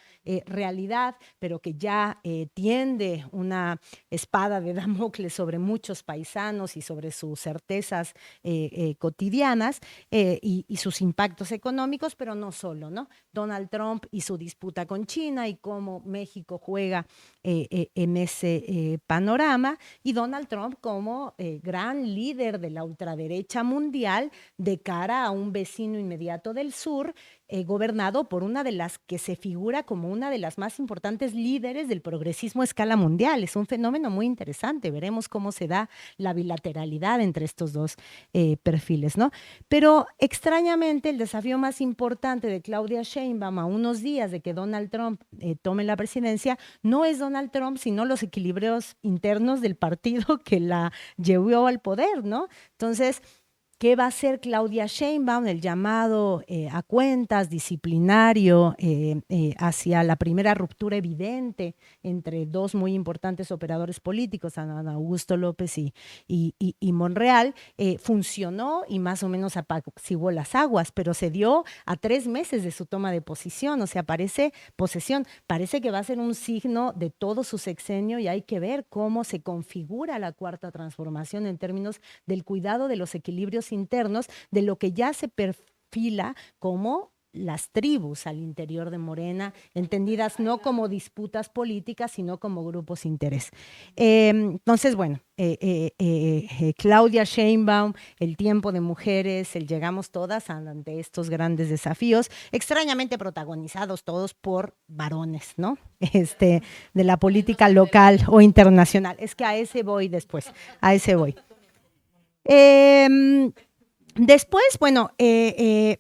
realidad, pero que ya tiende una espada de Damocles sobre muchos paisanos y sobre sus certezas cotidianas y sus impactos económicos, pero no solo, ¿no? Donald Trump y su disputa con China y cómo México juega en ese panorama, y Donald Trump como gran líder de la ultraderecha mundial de cara a un vecino inmediato del sur, gobernado por una de las que se figura como una de las más importantes líderes del progresismo a escala mundial. Es un fenómeno muy interesante, veremos cómo se da la bilateralidad entre estos dos perfiles, ¿no? Pero extrañamente el desafío más importante de Claudia Sheinbaum a unos días de que Donald Trump tome la presidencia no es Donald Trump, sino los equilibrios internos del partido que la llevó al poder, ¿no? Entonces, ¿qué va a hacer Claudia Sheinbaum? El llamado a cuentas disciplinario hacia la primera ruptura evidente entre dos muy importantes operadores políticos, Adán Augusto López y Monreal, funcionó y más o menos apaciguó las aguas, pero se dio a 3 meses de su toma de posesión, o sea, parece que va a ser un signo de todo su sexenio, y hay que ver cómo se configura la cuarta transformación en términos del cuidado de los equilibrios internos, de lo que ya se perfila como las tribus al interior de Morena, entendidas no como disputas políticas, sino como grupos de interés. Entonces, bueno, Claudia Sheinbaum, el tiempo de mujeres, el llegamos todas ante estos grandes desafíos, extrañamente protagonizados todos por varones, ¿no? De la política local o internacional. Es que a ese voy después, a ese voy. Después, bueno,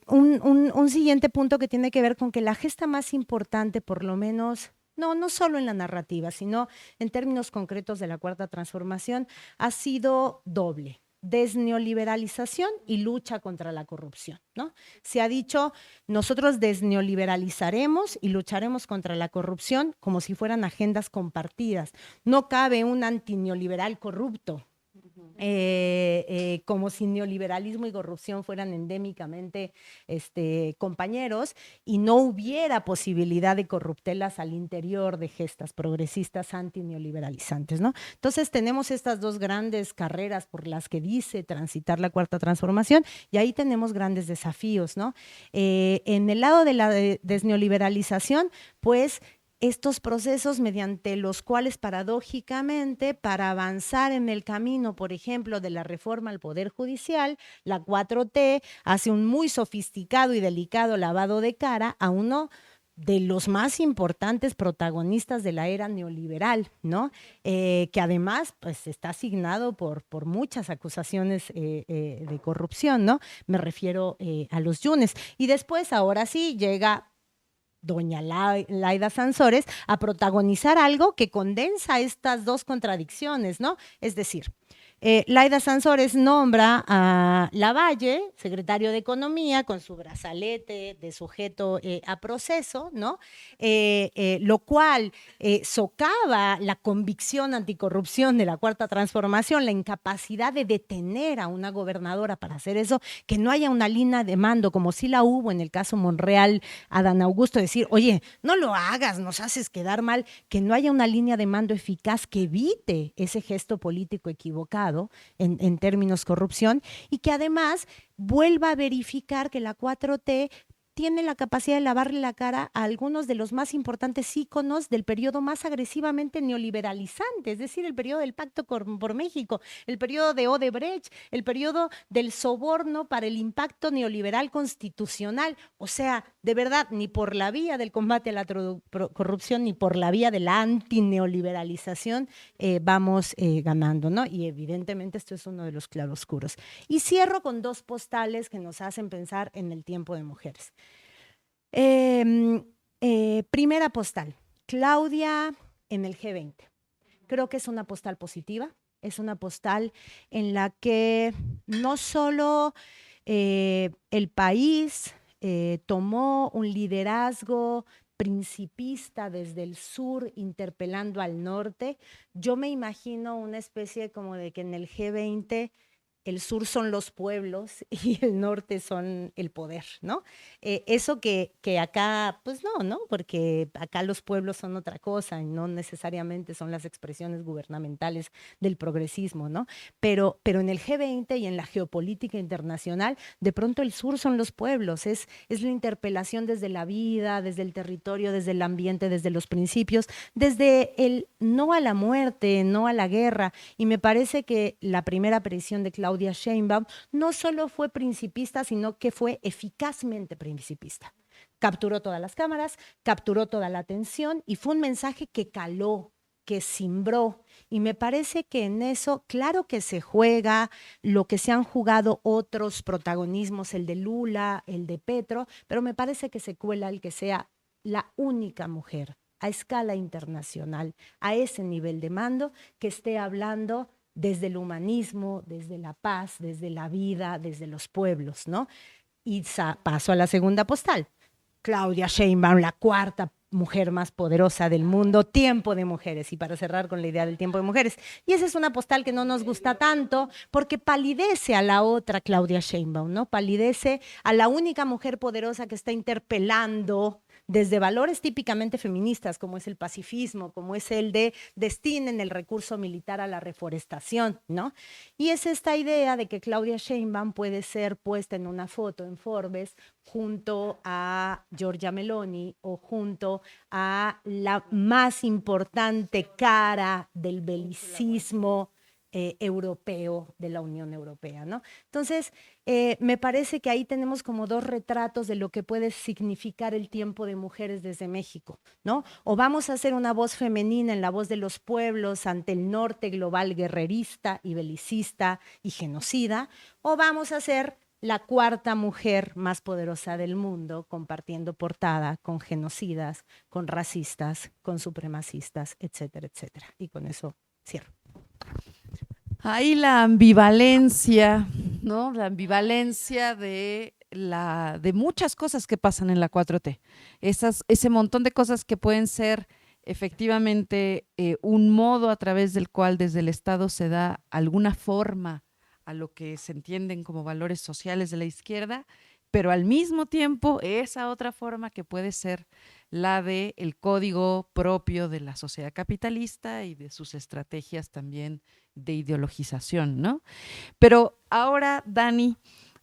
un siguiente punto que tiene que ver con que la gesta más importante, por lo menos, no solo en la narrativa, sino en términos concretos de la Cuarta Transformación, ha sido doble: desneoliberalización y lucha contra la corrupción, ¿no? Se ha dicho, nosotros desneoliberalizaremos y lucharemos contra la corrupción como si fueran agendas compartidas. No cabe un antineoliberal corrupto, como si neoliberalismo y corrupción fueran endémicamente compañeros, y no hubiera posibilidad de corruptelas al interior de gestas progresistas antineoliberalizantes, ¿no? Entonces tenemos estas dos grandes carreras por las que dice transitar la Cuarta Transformación, y ahí tenemos grandes desafíos, ¿no? En el lado de la desneoliberalización, pues estos procesos mediante los cuales, paradójicamente, para avanzar en el camino, por ejemplo, de la reforma al Poder Judicial, la 4T hace un muy sofisticado y delicado lavado de cara a uno de los más importantes protagonistas de la era neoliberal, ¿no? Que además pues, está asignado por muchas acusaciones de corrupción, ¿no? Me refiero a los Yunes. Y después, ahora sí, llega doña Laida Sansores a protagonizar algo que condensa estas dos contradicciones, ¿no? Es decir, Laida Sansores nombra a Lavalle, secretario de Economía, con su brazalete de sujeto a proceso, ¿no? Lo cual socava la convicción anticorrupción de la Cuarta Transformación, la incapacidad de detener a una gobernadora para hacer eso, que no haya una línea de mando, como sí la hubo en el caso Monreal, Adán Augusto, decir, oye, no lo hagas, nos haces quedar mal, que no haya una línea de mando eficaz que evite ese gesto político equivocado en términos corrupción, y que además vuelva a verificar que la 4T tiene la capacidad de lavarle la cara a algunos de los más importantes íconos del periodo más agresivamente neoliberalizante, es decir, el periodo del Pacto por México, el periodo de Odebrecht, el periodo del soborno para el impacto neoliberal constitucional. O sea, de verdad, ni por la vía del combate a la corrupción ni por la vía de la antineoliberalización vamos ganando, ¿no? Y evidentemente esto es uno de los claroscuros. Y cierro con dos postales que nos hacen pensar en el tiempo de mujeres. Primera postal, Claudia en el G20. Creo que es una postal positiva, es una postal en la que no solo el país tomó un liderazgo principista desde el sur interpelando al norte. Yo me imagino una especie como de que en el G20 el sur son los pueblos y el norte son el poder, ¿no? Eso que acá, pues no, porque acá los pueblos son otra cosa y no necesariamente son las expresiones gubernamentales del progresismo, ¿no? Pero en el G20 y en la geopolítica internacional, de pronto el sur son los pueblos, es la interpelación desde la vida, desde el territorio, desde el ambiente, desde los principios, desde el no a la muerte, no a la guerra. Y me parece que la primera aparición de Claudia Sheinbaum no solo fue principista, sino que fue eficazmente principista. Capturó todas las cámaras, capturó toda la atención y fue un mensaje que caló, que cimbró. Y me parece que en eso, claro que se juega lo que se han jugado otros protagonismos, el de Lula, el de Petro, pero me parece que se cuela el que sea la única mujer a escala internacional, a ese nivel de mando, que esté hablando desde el humanismo, desde la paz, desde la vida, desde los pueblos, ¿no? Y paso a la segunda postal. Claudia Sheinbaum, la cuarta mujer más poderosa del mundo, tiempo de mujeres. Y para cerrar con la idea del tiempo de mujeres. Y esa es una postal que no nos gusta tanto porque palidece a la otra Claudia Sheinbaum, ¿no? Palidece a la única mujer poderosa que está interpelando desde valores típicamente feministas, como es el pacifismo, como es el de destinen el recurso militar a la reforestación, ¿no? Y es esta idea de que Claudia Sheinbaum puede ser puesta en una foto en Forbes junto a Giorgia Meloni o junto a la más importante cara del belicismo europeo de la Unión Europea, ¿no? Entonces, me parece que ahí tenemos como dos retratos de lo que puede significar el tiempo de mujeres desde México, ¿no? O vamos a hacer una voz femenina en la voz de los pueblos ante el norte global guerrerista y belicista y genocida, o vamos a hacer la cuarta mujer más poderosa del mundo, compartiendo portada con genocidas, con racistas, con supremacistas, etcétera, etcétera. Y con eso cierro. Ahí la ambivalencia, ¿no? La ambivalencia de muchas cosas que pasan en la 4T. Ese montón de cosas que pueden ser efectivamente un modo a través del cual desde el Estado se da alguna forma a lo que se entienden como valores sociales de la izquierda, pero al mismo tiempo esa otra forma que puede ser la del código propio de la sociedad capitalista y de sus estrategias también de ideologización, ¿no? Pero ahora, Dani,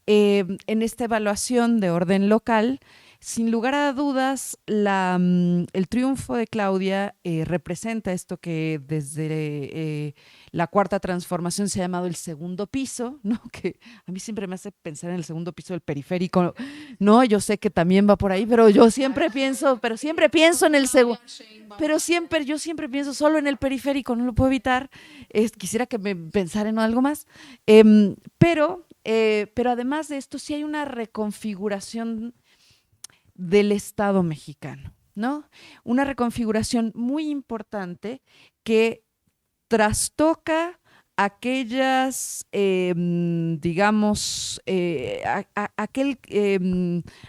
en esta evaluación de orden local, sin lugar a dudas, el triunfo de Claudia representa esto que desde la cuarta transformación se ha llamado el segundo piso, ¿no? Que a mí siempre me hace pensar en el segundo piso del periférico, ¿no? Yo sé que también va por ahí, pero yo siempre pienso en el segundo, yo siempre pienso solo en el periférico, no lo puedo evitar. Quisiera que me pensara en algo más, pero además de esto sí hay una reconfiguración del Estado mexicano, ¿no? Una reconfiguración muy importante que trastoca aquellas, digamos,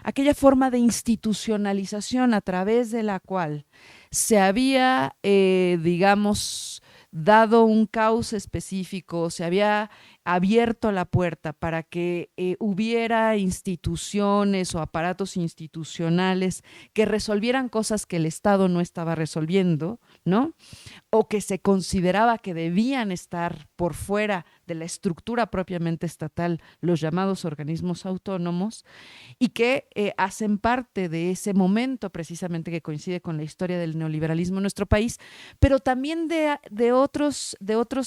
aquella forma de institucionalización a través de la cual se había, digamos, dado un cauce específico, se había abierto la puerta para que hubiera instituciones o aparatos institucionales que resolvieran cosas que el Estado no estaba resolviendo, ¿no? O que se consideraba que debían estar por fuera de la estructura propiamente estatal, los llamados organismos autónomos, y que hacen parte de ese momento precisamente que coincide con la historia del neoliberalismo en nuestro país, pero también de otros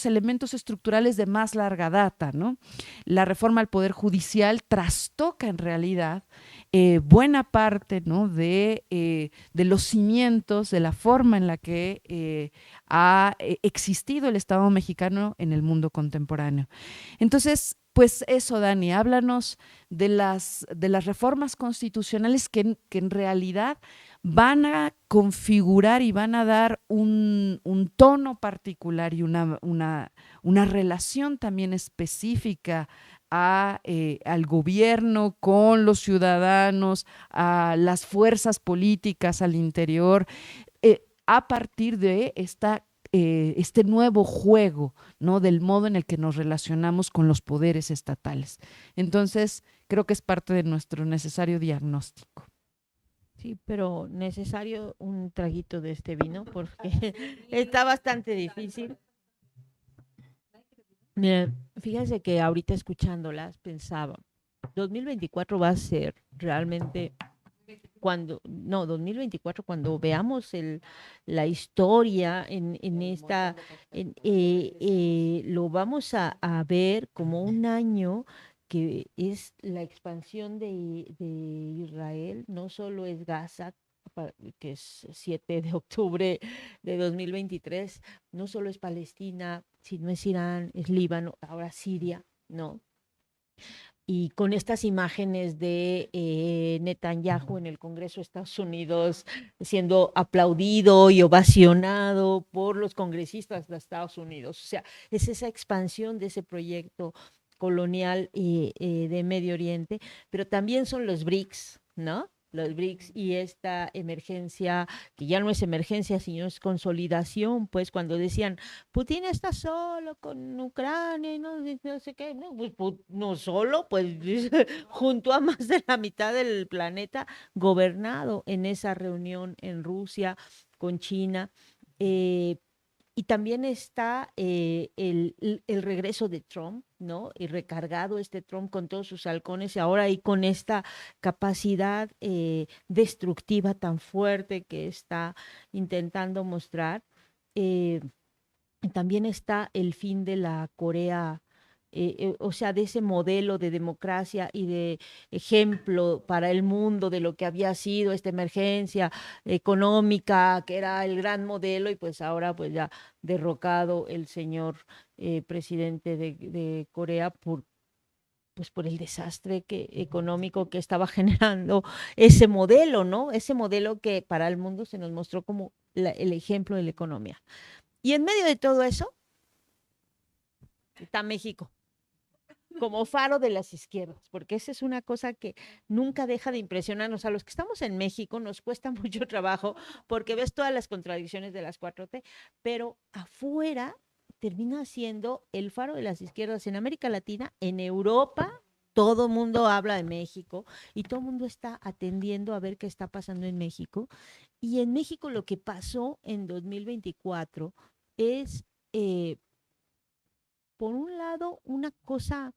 elementos estructurales de más larga data, ¿no? La reforma al Poder Judicial trastoca en realidad buena parte, ¿no? de los cimientos, de la forma en la que ha existido el Estado mexicano en el mundo contemporáneo. Entonces, pues eso, Dani, háblanos de las reformas constitucionales que en realidad van a configurar y van a dar un tono particular y una relación también específica al gobierno con los ciudadanos, a las fuerzas políticas al interior, a partir de este nuevo juego, ¿no? Del modo en el que nos relacionamos con los poderes estatales. Entonces, creo que es parte de nuestro necesario diagnóstico. Sí, pero necesario un traguito de este vino porque está bastante difícil. Mira, fíjense que ahorita escuchándolas pensaba, 2024 va a ser realmente 2024 cuando veamos la historia en esta, lo vamos a ver como un año que es la expansión de Israel, no solo es Gaza, que es 7 de octubre de 2023, no solo es Palestina, sino es Irán, es Líbano, ahora Siria, ¿no? Y con estas imágenes de Netanyahu en el Congreso de Estados Unidos siendo aplaudido y ovacionado por los congresistas de Estados Unidos. O sea, es esa expansión de ese proyecto colonial de Medio Oriente, pero también son los BRICS, ¿no? Los BRICS y esta emergencia, que ya no es emergencia, sino es consolidación, pues cuando decían, Putin está solo con Ucrania, no sé qué, no, pues, no solo, pues junto a más de la mitad del planeta gobernado en esa reunión en Rusia con China. Y también está el regreso de Trump, ¿no? Y recargado Trump con todos sus halcones y ahora y con esta capacidad destructiva tan fuerte que está intentando mostrar. También está el fin de la Corea, o sea, de ese modelo de democracia y de ejemplo para el mundo de lo que había sido esta emergencia económica, que era el gran modelo, y pues ahora pues ya derrocado el señor presidente de Corea por pues por el desastre económico que estaba generando ese modelo, ¿no? Ese modelo que para el mundo se nos mostró como el ejemplo de la economía. Y en medio de todo eso está México, como faro de las izquierdas, porque esa es una cosa que nunca deja de impresionarnos. A los que estamos en México nos cuesta mucho trabajo porque ves todas las contradicciones de las 4T, pero afuera termina siendo el faro de las izquierdas en América Latina, en Europa. Todo el mundo habla de México y todo el mundo está atendiendo a ver qué está pasando en México. Y en México lo que pasó en 2024 es, por un lado, una cosa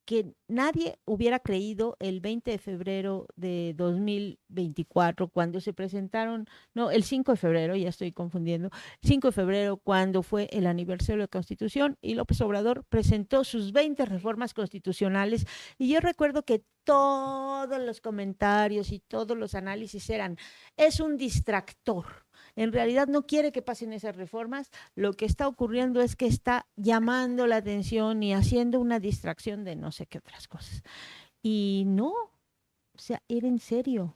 que nadie hubiera creído el 20 de febrero de 2024, cuando se presentaron, no, el 5 de febrero, ya estoy confundiendo, 5 de febrero, cuando fue el aniversario de la Constitución, y López Obrador presentó sus 20 reformas constitucionales, y yo recuerdo que todos los comentarios y todos los análisis eran, es un distractor. En realidad no quiere que pasen esas reformas, lo que está ocurriendo es que está llamando la atención y haciendo una distracción de no sé qué otras cosas. Y no, o sea, era en serio.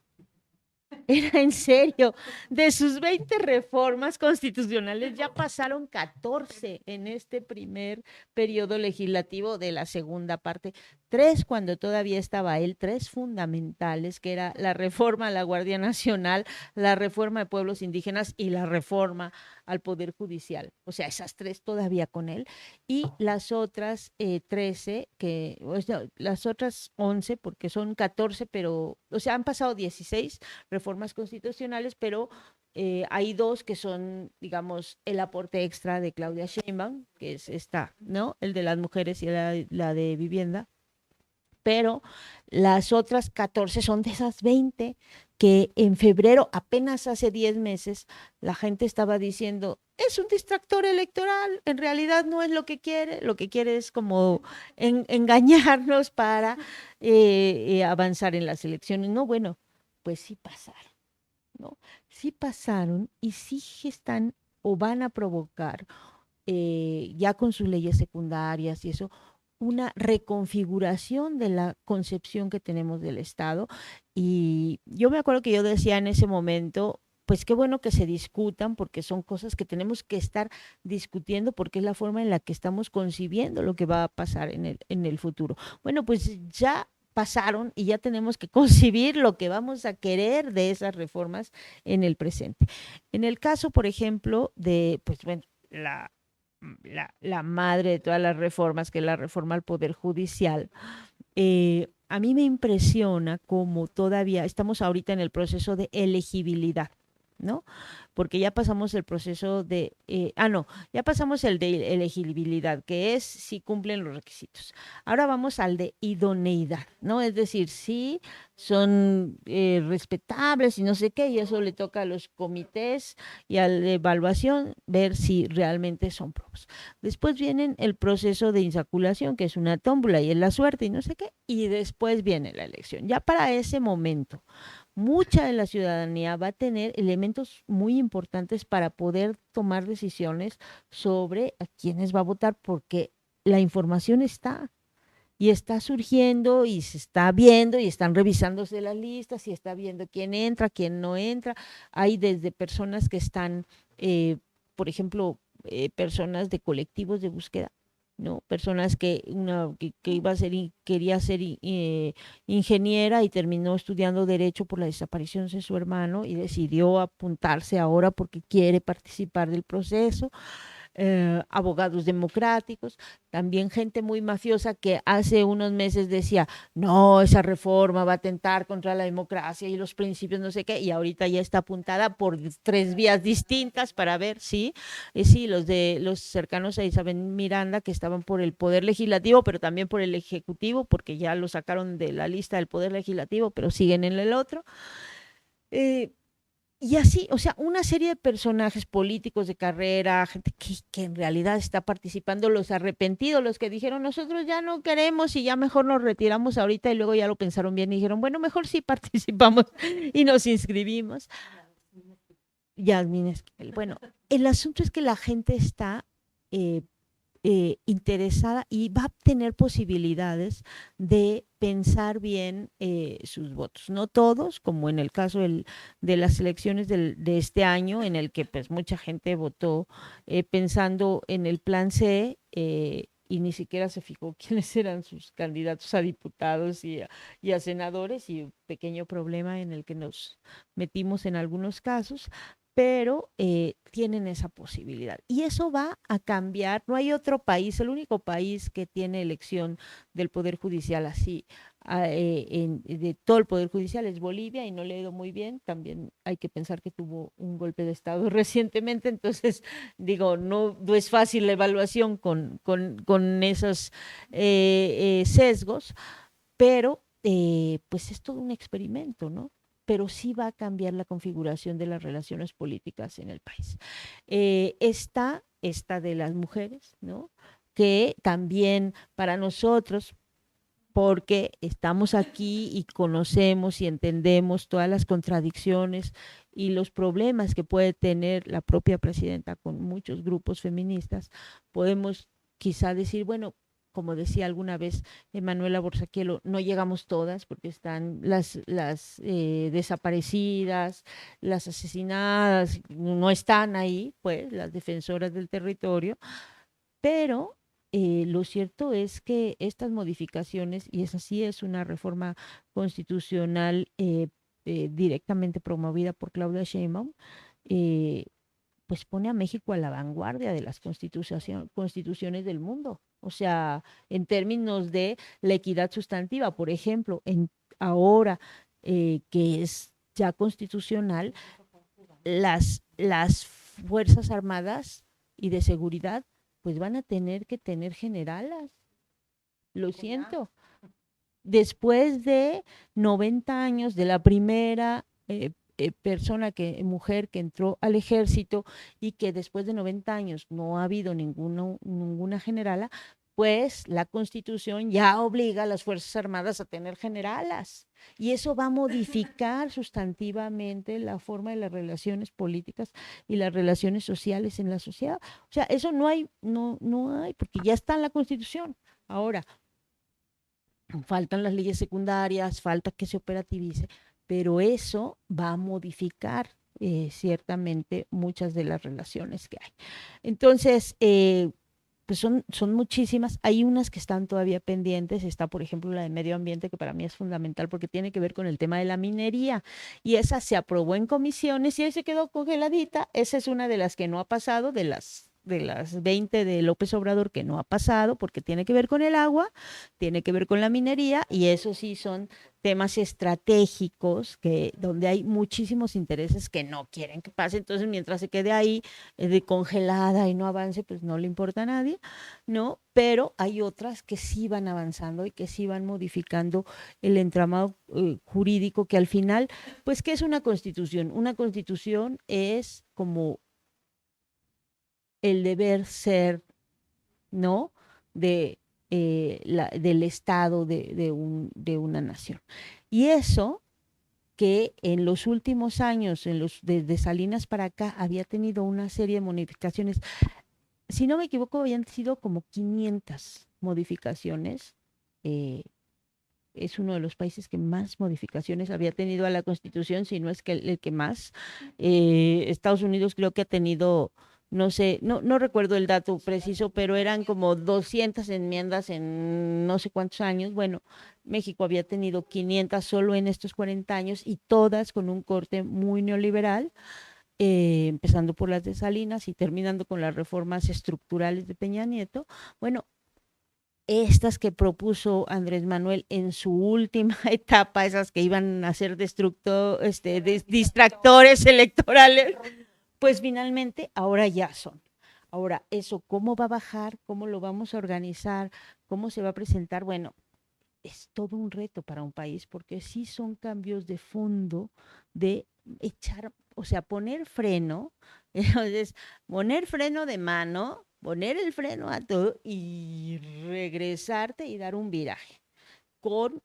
Era en serio. De sus 20 reformas constitucionales ya pasaron 14 en este primer periodo legislativo de la segunda parte. 3 cuando todavía estaba él, 3 fundamentales, que era la reforma a la Guardia Nacional, la reforma de pueblos indígenas y la reforma al Poder Judicial. O sea, esas 3 todavía con él. Y las otras 13, o sea, las otras 11, porque son 14, pero, o sea, han pasado 16 reformas constitucionales, pero hay 2 que son, digamos, el aporte extra de Claudia Sheinbaum, que es esta, ¿no? El de las mujeres y la de vivienda. Pero las otras 14 son de esas 20 que en febrero, apenas hace 10 meses, la gente estaba diciendo, es un distractor electoral, en realidad no es lo que quiere es como engañarnos para avanzar en las elecciones. No, bueno, pues sí pasaron, ¿no? Sí pasaron y sí están o van a provocar, ya con sus leyes secundarias y eso, una reconfiguración de la concepción que tenemos del Estado. Y yo me acuerdo que yo decía en ese momento, pues qué bueno que se discutan, porque son cosas que tenemos que estar discutiendo, porque es la forma en la que estamos concibiendo lo que va a pasar en el futuro. Bueno, pues ya pasaron y ya tenemos que concebir lo que vamos a querer de esas reformas en el presente. En el caso, por ejemplo, de, pues bueno, la madre de todas las reformas, que es la reforma al Poder Judicial, a mí me impresiona cómo todavía estamos ahorita en el proceso de elegibilidad, ¿no? Porque ya pasamos el proceso de, ya pasamos el de elegibilidad, que es si cumplen los requisitos. Ahora vamos al de idoneidad, ¿no? Es decir, si son respetables y no sé qué, y eso le toca a los comités y a la evaluación ver si realmente son probos. Después viene el proceso de insaculación, que es una tómbola y es la suerte y no sé qué, y después viene la elección. Ya para ese momento, mucha de la ciudadanía va a tener elementos muy importantes para poder tomar decisiones sobre a quiénes va a votar, porque la información está y está surgiendo y se está viendo y están revisándose las listas y está viendo quién entra, quién no entra. Hay desde personas que están, por ejemplo, personas de colectivos de búsqueda, ¿no? Personas que iba a ser, quería ser ingeniera y terminó estudiando Derecho por la desaparición de su hermano y decidió apuntarse ahora porque quiere participar del proceso. Abogados democráticos, también gente muy mafiosa que hace unos meses decía, no, esa reforma va a atentar contra la democracia y los principios no sé qué, y ahorita ya está apuntada por 3 vías distintas para ver si, sí, los cercanos a Isabel Miranda, que estaban por el Poder Legislativo, pero también por el Ejecutivo, porque ya lo sacaron de la lista del Poder Legislativo, pero siguen en el otro. Y así, o sea, una serie de personajes políticos de carrera, gente que en realidad está participando, los arrepentidos, los que dijeron, nosotros ya no queremos y ya mejor nos retiramos ahorita, y luego ya lo pensaron bien y dijeron, bueno, mejor sí participamos y nos inscribimos. Yasmín Esquivel. Bueno, el asunto es que la gente está interesada y va a tener posibilidades de pensar bien sus votos. No todos, como en el caso de las elecciones de este año, en el que pues mucha gente votó pensando en el plan C, y ni siquiera se fijó quiénes eran sus candidatos a diputados y a senadores, y un pequeño problema en el que nos metimos en algunos casos, pero tienen esa posibilidad. Y eso va a cambiar. No hay otro país, el único país que tiene elección del Poder Judicial así, de todo el Poder Judicial es Bolivia, y no le ha ido muy bien. También hay que pensar que tuvo un golpe de Estado recientemente, entonces digo, no es fácil la evaluación con esos sesgos, pero pues es todo un experimento, ¿no? Pero sí va a cambiar la configuración de las relaciones políticas en el país. Esta de las mujeres, ¿no? Que también para nosotros, porque estamos aquí y conocemos y entendemos todas las contradicciones y los problemas que puede tener la propia presidenta con muchos grupos feministas, podemos quizá decir, bueno, como decía alguna vez Emanuela Borsaquielo, no llegamos todas porque están las desaparecidas, las asesinadas, no están ahí, pues, las defensoras del territorio, pero lo cierto es que estas modificaciones, y esa sí es una reforma constitucional directamente promovida por Claudia Sheinbaum, eh, pues pone a México a la vanguardia de las constituciones del mundo. O sea, en términos de la equidad sustantiva, por ejemplo, ahora que es ya constitucional, las Fuerzas Armadas y de Seguridad pues van a tener que tener generalas. Lo siento. Después de 90 años de la primera mujer que entró al ejército, y que después de 90 años no ha habido ninguna generala, pues la Constitución ya obliga a las Fuerzas Armadas a tener generalas. Y eso va a modificar sustantivamente la forma de las relaciones políticas y las relaciones sociales en la sociedad. O sea, eso no hay, porque ya está en la Constitución. Ahora, faltan las leyes secundarias, falta que se operativice, pero eso va a modificar ciertamente muchas de las relaciones que hay. Entonces, pues son muchísimas. Hay unas que están todavía pendientes. Está, por ejemplo, la de medio ambiente, que para mí es fundamental porque tiene que ver con el tema de la minería. Y esa se aprobó en comisiones y ahí se quedó congeladita. Esa es una de las que no ha pasado, de las 20 de López Obrador, que no ha pasado porque tiene que ver con el agua, tiene que ver con la minería, y eso sí son temas estratégicos donde hay muchísimos intereses que no quieren que pase. Entonces, mientras se quede ahí de congelada y no avance, pues no le importa a nadie, ¿no? Pero hay otras que sí van avanzando y que sí van modificando el entramado jurídico, que al final, pues, ¿qué es una constitución? Una constitución es como el deber ser, ¿no? Del Estado de una nación. Y eso que en los últimos años, desde Salinas para acá, había tenido una serie de modificaciones. Si no me equivoco, habían sido como 500 modificaciones. Es uno de los países que más modificaciones había tenido a la Constitución, si no es que el que más. Estados Unidos creo que ha tenido, no sé, no recuerdo el dato preciso, pero eran como 200 enmiendas en no sé cuántos años. Bueno, México había tenido 500 solo en estos 40 años, y todas con un corte muy neoliberal, empezando por las de Salinas y terminando con las reformas estructurales de Peña Nieto. Bueno, estas que propuso Andrés Manuel en su última etapa, esas que iban a ser distractores electorales, pues finalmente ahora ya son. Ahora, eso, ¿cómo va a bajar? ¿Cómo lo vamos a organizar? ¿Cómo se va a presentar? Bueno, es todo un reto para un país, porque sí son cambios de fondo, de echar, o sea, poner freno, entonces, poner freno de mano, poner el freno a todo y regresarte y dar un viraje con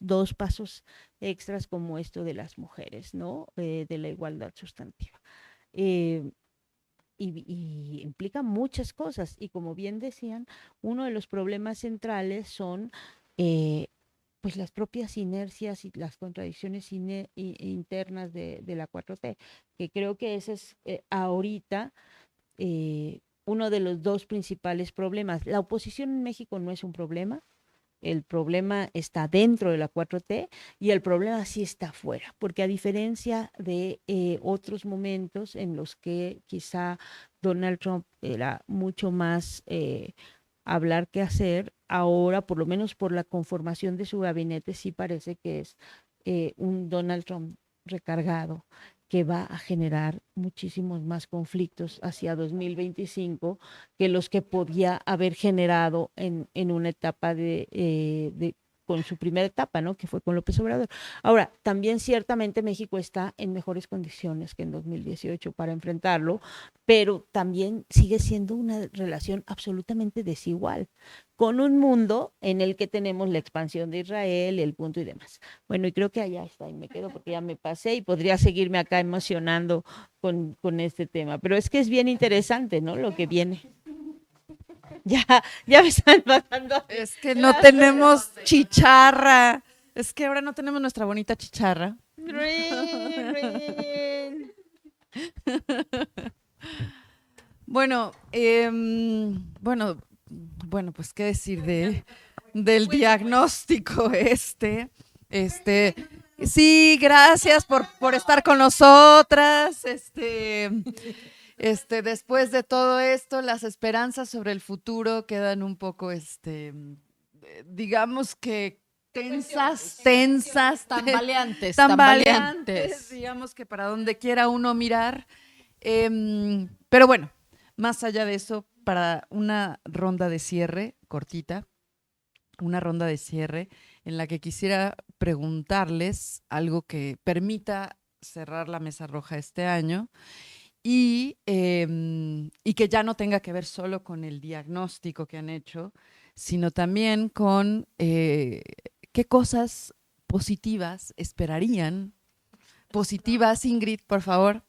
dos pasos extras, como esto de las mujeres, ¿no? De la igualdad sustantiva. Eh, y implica muchas cosas. Y como bien decían, uno de los problemas centrales son pues las propias inercias y las contradicciones internas de la 4T, que creo que ese es ahorita uno de los dos principales problemas. La oposición en México no es un problema, el problema está dentro de la 4T y el problema sí está afuera, porque a diferencia de otros momentos en los que quizá Donald Trump era mucho más hablar que hacer, ahora por lo menos por la conformación de su gabinete sí parece que es un Donald Trump recargado que va a generar muchísimos más conflictos hacia 2025 que los que podía haber generado en una etapa con su primera etapa, ¿no? Que fue con López Obrador. Ahora, también ciertamente México está en mejores condiciones que en 2018 para enfrentarlo, pero también sigue siendo una relación absolutamente desigual, con un mundo en el que tenemos la expansión de Israel, el punto y demás. Bueno, y creo que allá está, y me quedo porque ya me pasé y podría seguirme acá emocionando con este tema, pero es que es bien interesante, ¿no? Lo que viene. Ya me están matando. Es que no tenemos chicharra. Es que ahora no tenemos nuestra bonita chicharra. Bueno, bueno, pues qué decir del diagnóstico sí, gracias por estar con nosotras. Después de todo esto, las esperanzas sobre el futuro quedan un poco, digamos que tensas, tambaleantes, digamos que para donde quiera uno mirar. Pero bueno, más allá de eso, para una ronda de cierre cortita, una ronda de cierre en la que quisiera preguntarles algo que permita cerrar la mesa roja este año y que ya no tenga que ver solo con el diagnóstico que han hecho, sino también con qué cosas positivas esperarían. Positivas, Ingrid, por favor,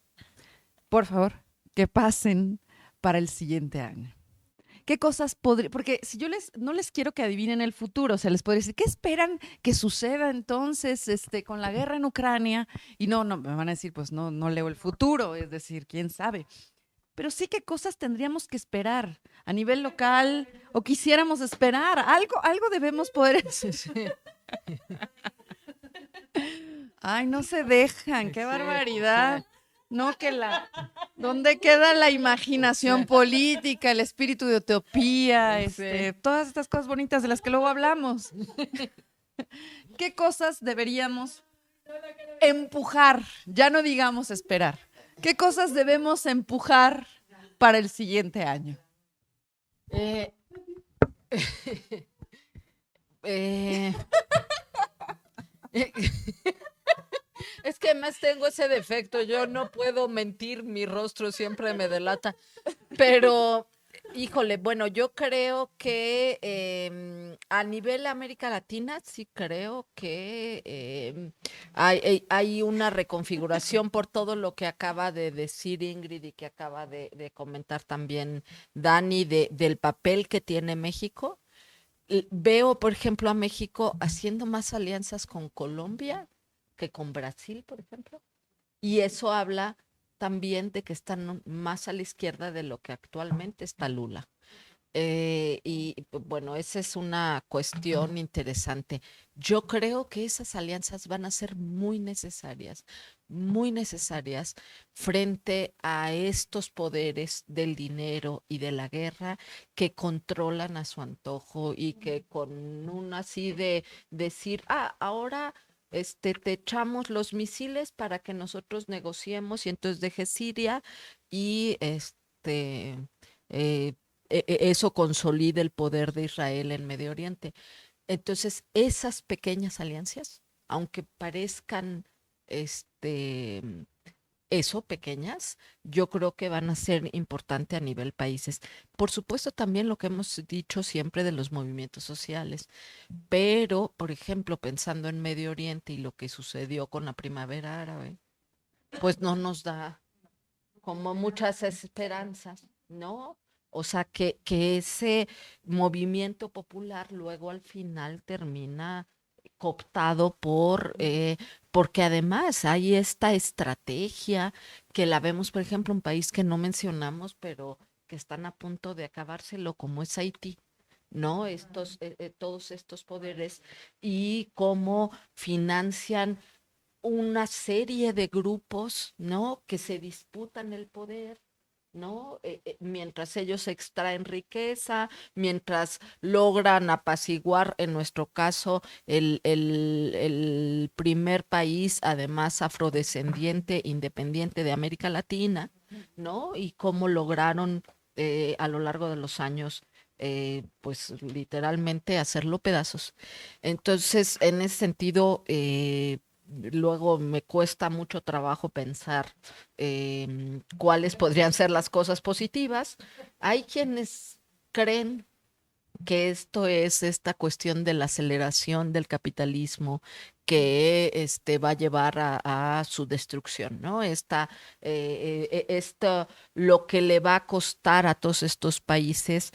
que pasen para el siguiente año. ¿Qué cosas podría? Porque si yo no les quiero que adivinen el futuro, o sea, les podría decir, ¿qué esperan que suceda entonces con la guerra en Ucrania? Y no, me van a decir, pues no leo el futuro, es decir, quién sabe. Pero sí, ¿qué cosas tendríamos que esperar a nivel local o quisiéramos esperar? Algo debemos poder. Ay, no se dejan, qué barbaridad. No, ¿dónde queda la imaginación política, el espíritu de utopía, todas estas cosas bonitas de las que luego hablamos? ¿Qué cosas deberíamos empujar? Ya no digamos esperar. ¿Qué cosas debemos empujar para el siguiente año? Es que además tengo ese defecto, yo no puedo mentir, mi rostro siempre me delata, pero híjole, bueno, yo creo que a nivel América Latina sí creo que hay una reconfiguración por todo lo que acaba de decir Ingrid y que acaba de comentar también Dani del papel que tiene México. Veo, por ejemplo, a México haciendo más alianzas con Colombia que con Brasil, por ejemplo. Y eso habla también de que están más a la izquierda de lo que actualmente está Lula. Bueno, esa es una cuestión interesante. Yo creo que esas alianzas van a ser muy necesarias frente a estos poderes del dinero y de la guerra que controlan a su antojo y que con un así de decir, ahora te echamos los misiles para que nosotros negociemos y entonces deje Siria y eso consolida el poder de Israel en Medio Oriente. Entonces, esas pequeñas alianzas, aunque parezcan pequeñas, yo creo que van a ser importantes a nivel países. Por supuesto, también lo que hemos dicho siempre de los movimientos sociales, pero, por ejemplo, pensando en Medio Oriente y lo que sucedió con la primavera árabe, pues no nos da como muchas esperanzas, ¿no? O sea, que ese movimiento popular luego al final termina cooptado porque además hay esta estrategia que la vemos, por ejemplo, un país que no mencionamos, pero que están a punto de acabárselo, como es Haití, ¿no? Todos estos poderes y cómo financian una serie de grupos, ¿no? Que se disputan el poder, ¿no? Mientras ellos extraen riqueza, mientras logran apaciguar, en nuestro caso, el primer país, además afrodescendiente, independiente de América Latina, ¿no? Y cómo lograron a lo largo de los años, pues literalmente hacerlo pedazos. Entonces, en ese sentido, luego me cuesta mucho trabajo pensar cuáles podrían ser las cosas positivas. Hay quienes creen que esto es esta cuestión de la aceleración del capitalismo que va a llevar a su destrucción, ¿no? Esto, lo que le va a costar a todos estos países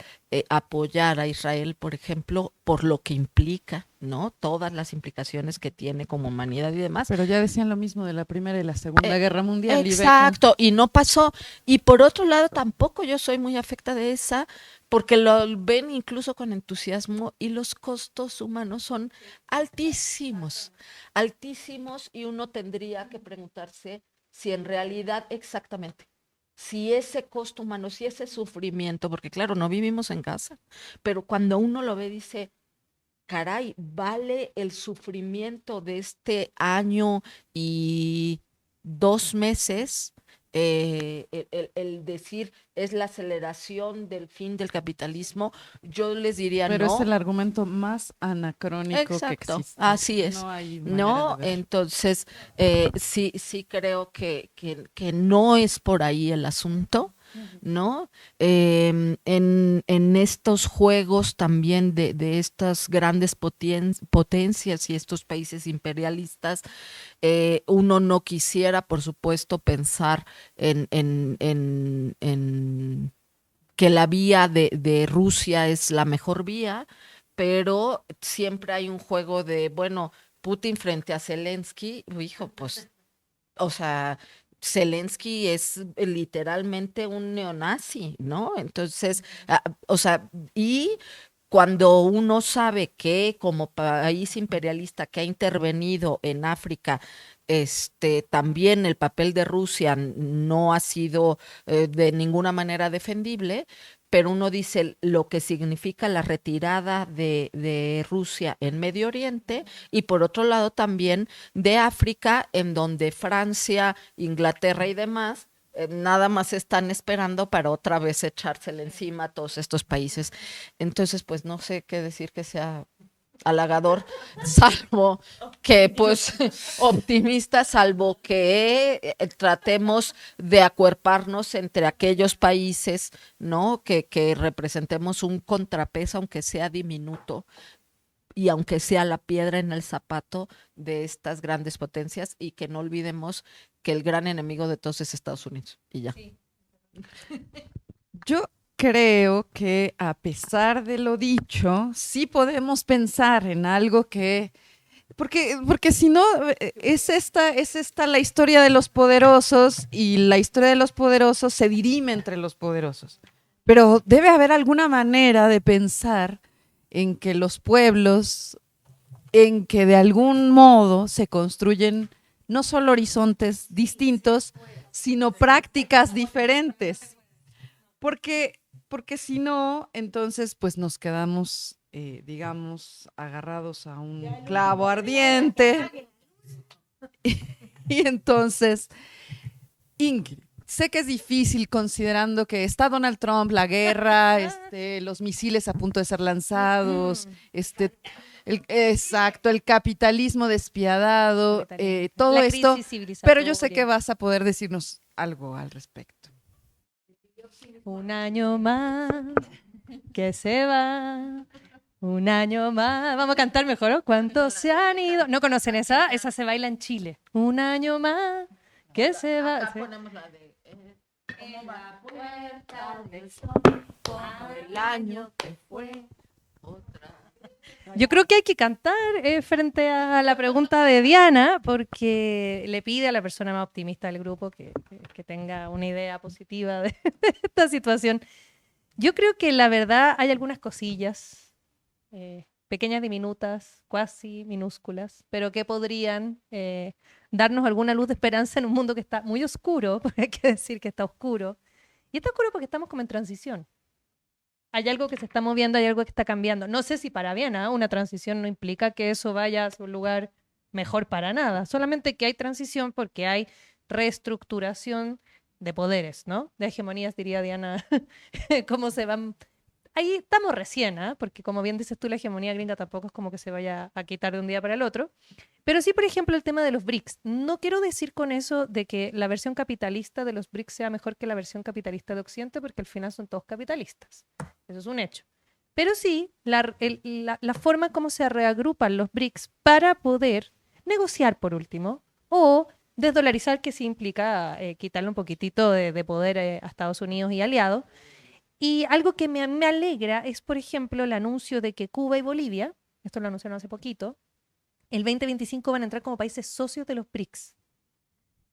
apoyar a Israel, por ejemplo, por lo que implica, ¿no? Todas las implicaciones que tiene como humanidad y demás. Pero ya decían lo mismo de la Primera y la Segunda Guerra Mundial. Exacto, y no pasó. Y por otro lado, tampoco yo soy muy afecta de esa, porque lo ven incluso con entusiasmo y los costos humanos son altísimos, altísimos, y uno tendría que preguntarse si en realidad exactamente, si ese costo humano, si ese sufrimiento, porque claro, no vivimos en casa, pero cuando uno lo ve dice, caray, ¿vale el sufrimiento de este año y 2 meses? El decir es la aceleración del fin del capitalismo, yo les diría Pero no. es el argumento más anacrónico Exacto, que existe. así es. No hay No, manera de ver. entonces sí creo que no es por ahí el asunto, ¿no? En estos juegos también de estas grandes potencias y estos países imperialistas, uno no quisiera, por supuesto, pensar en que la vía de Rusia es la mejor vía, pero siempre hay un juego de, bueno, Putin frente a Zelensky, hijo, pues, o sea, Zelensky es literalmente un neonazi, ¿no? Entonces, o sea, y cuando uno sabe que como país imperialista que ha intervenido en África, también el papel de Rusia no ha sido de ninguna manera defendible, pero uno dice lo que significa la retirada de Rusia en Medio Oriente y por otro lado también de África, en donde Francia, Inglaterra y demás nada más están esperando para otra vez echársele encima a todos estos países. Entonces, pues no sé qué decir que sea halagador, salvo que pues optimista, salvo que tratemos de acuerparnos entre aquellos países, ¿no? Que representemos un contrapeso, aunque sea diminuto, y aunque sea la piedra en el zapato de estas grandes potencias, y que no olvidemos que el gran enemigo de todos es Estados Unidos. Y ya. Sí. Yo creo que a pesar de lo dicho, sí podemos pensar en algo que... Porque si no, es esta la historia de los poderosos y la historia de los poderosos se dirime entre los poderosos. Pero debe haber alguna manera de pensar en que los pueblos, en que de algún modo se construyen no solo horizontes distintos, sino prácticas diferentes. Porque si no, entonces pues nos quedamos, digamos, agarrados a un clavo ardiente. Y entonces, Ingrid, sé que es difícil considerando que está Donald Trump, la guerra, los misiles a punto de ser lanzados, exacto, el capitalismo despiadado, todo La esto, crisis pero yo sé civilizatoria. que vas a poder decirnos algo al respecto. Un año más que se va. Un año más. Vamos a cantar mejor, ¿no? ¿Cuántos se han ido? ¿No conocen esa? Esa se baila en Chile. Un año más que se va. Acá ¿Sí? ponemos la de En la puerta del sol, como el año que fue otra. Yo creo que hay que cantar frente a la pregunta de Diana, porque le pide a la persona más optimista del grupo que tenga una idea positiva de esta situación. Yo creo que la verdad hay algunas cosillas, pequeñas, diminutas, cuasi minúsculas, pero que podrían darnos alguna luz de esperanza en un mundo que está muy oscuro, porque hay que decir que está oscuro. Y está oscuro porque estamos como en transición. Hay algo que se está moviendo, hay algo que está cambiando. No sé si para bien, ¿ah? Una transición no implica que eso vaya a un lugar mejor para nada. Solamente que hay transición porque hay reestructuración de poderes, ¿no? De hegemonías, diría Diana, cómo se van. Ahí estamos recién, ¿ah? Porque como bien dices tú, la hegemonía gringa tampoco es como que se vaya a quitar de un día para el otro. Pero sí, por ejemplo, el tema de los BRICS. No quiero decir con eso de que la versión capitalista de los BRICS sea mejor que la versión capitalista de Occidente, porque al final son todos capitalistas. Eso es un hecho. Pero sí, la forma como se reagrupan los BRICS para poder negociar, por último, o desdolarizar, que sí implica quitarle un poquitito de poder a Estados Unidos y aliados. Y algo que me alegra es, por ejemplo, el anuncio de que Cuba y Bolivia, esto lo anunciaron hace poquito, el 2025 van a entrar como países socios de los BRICS.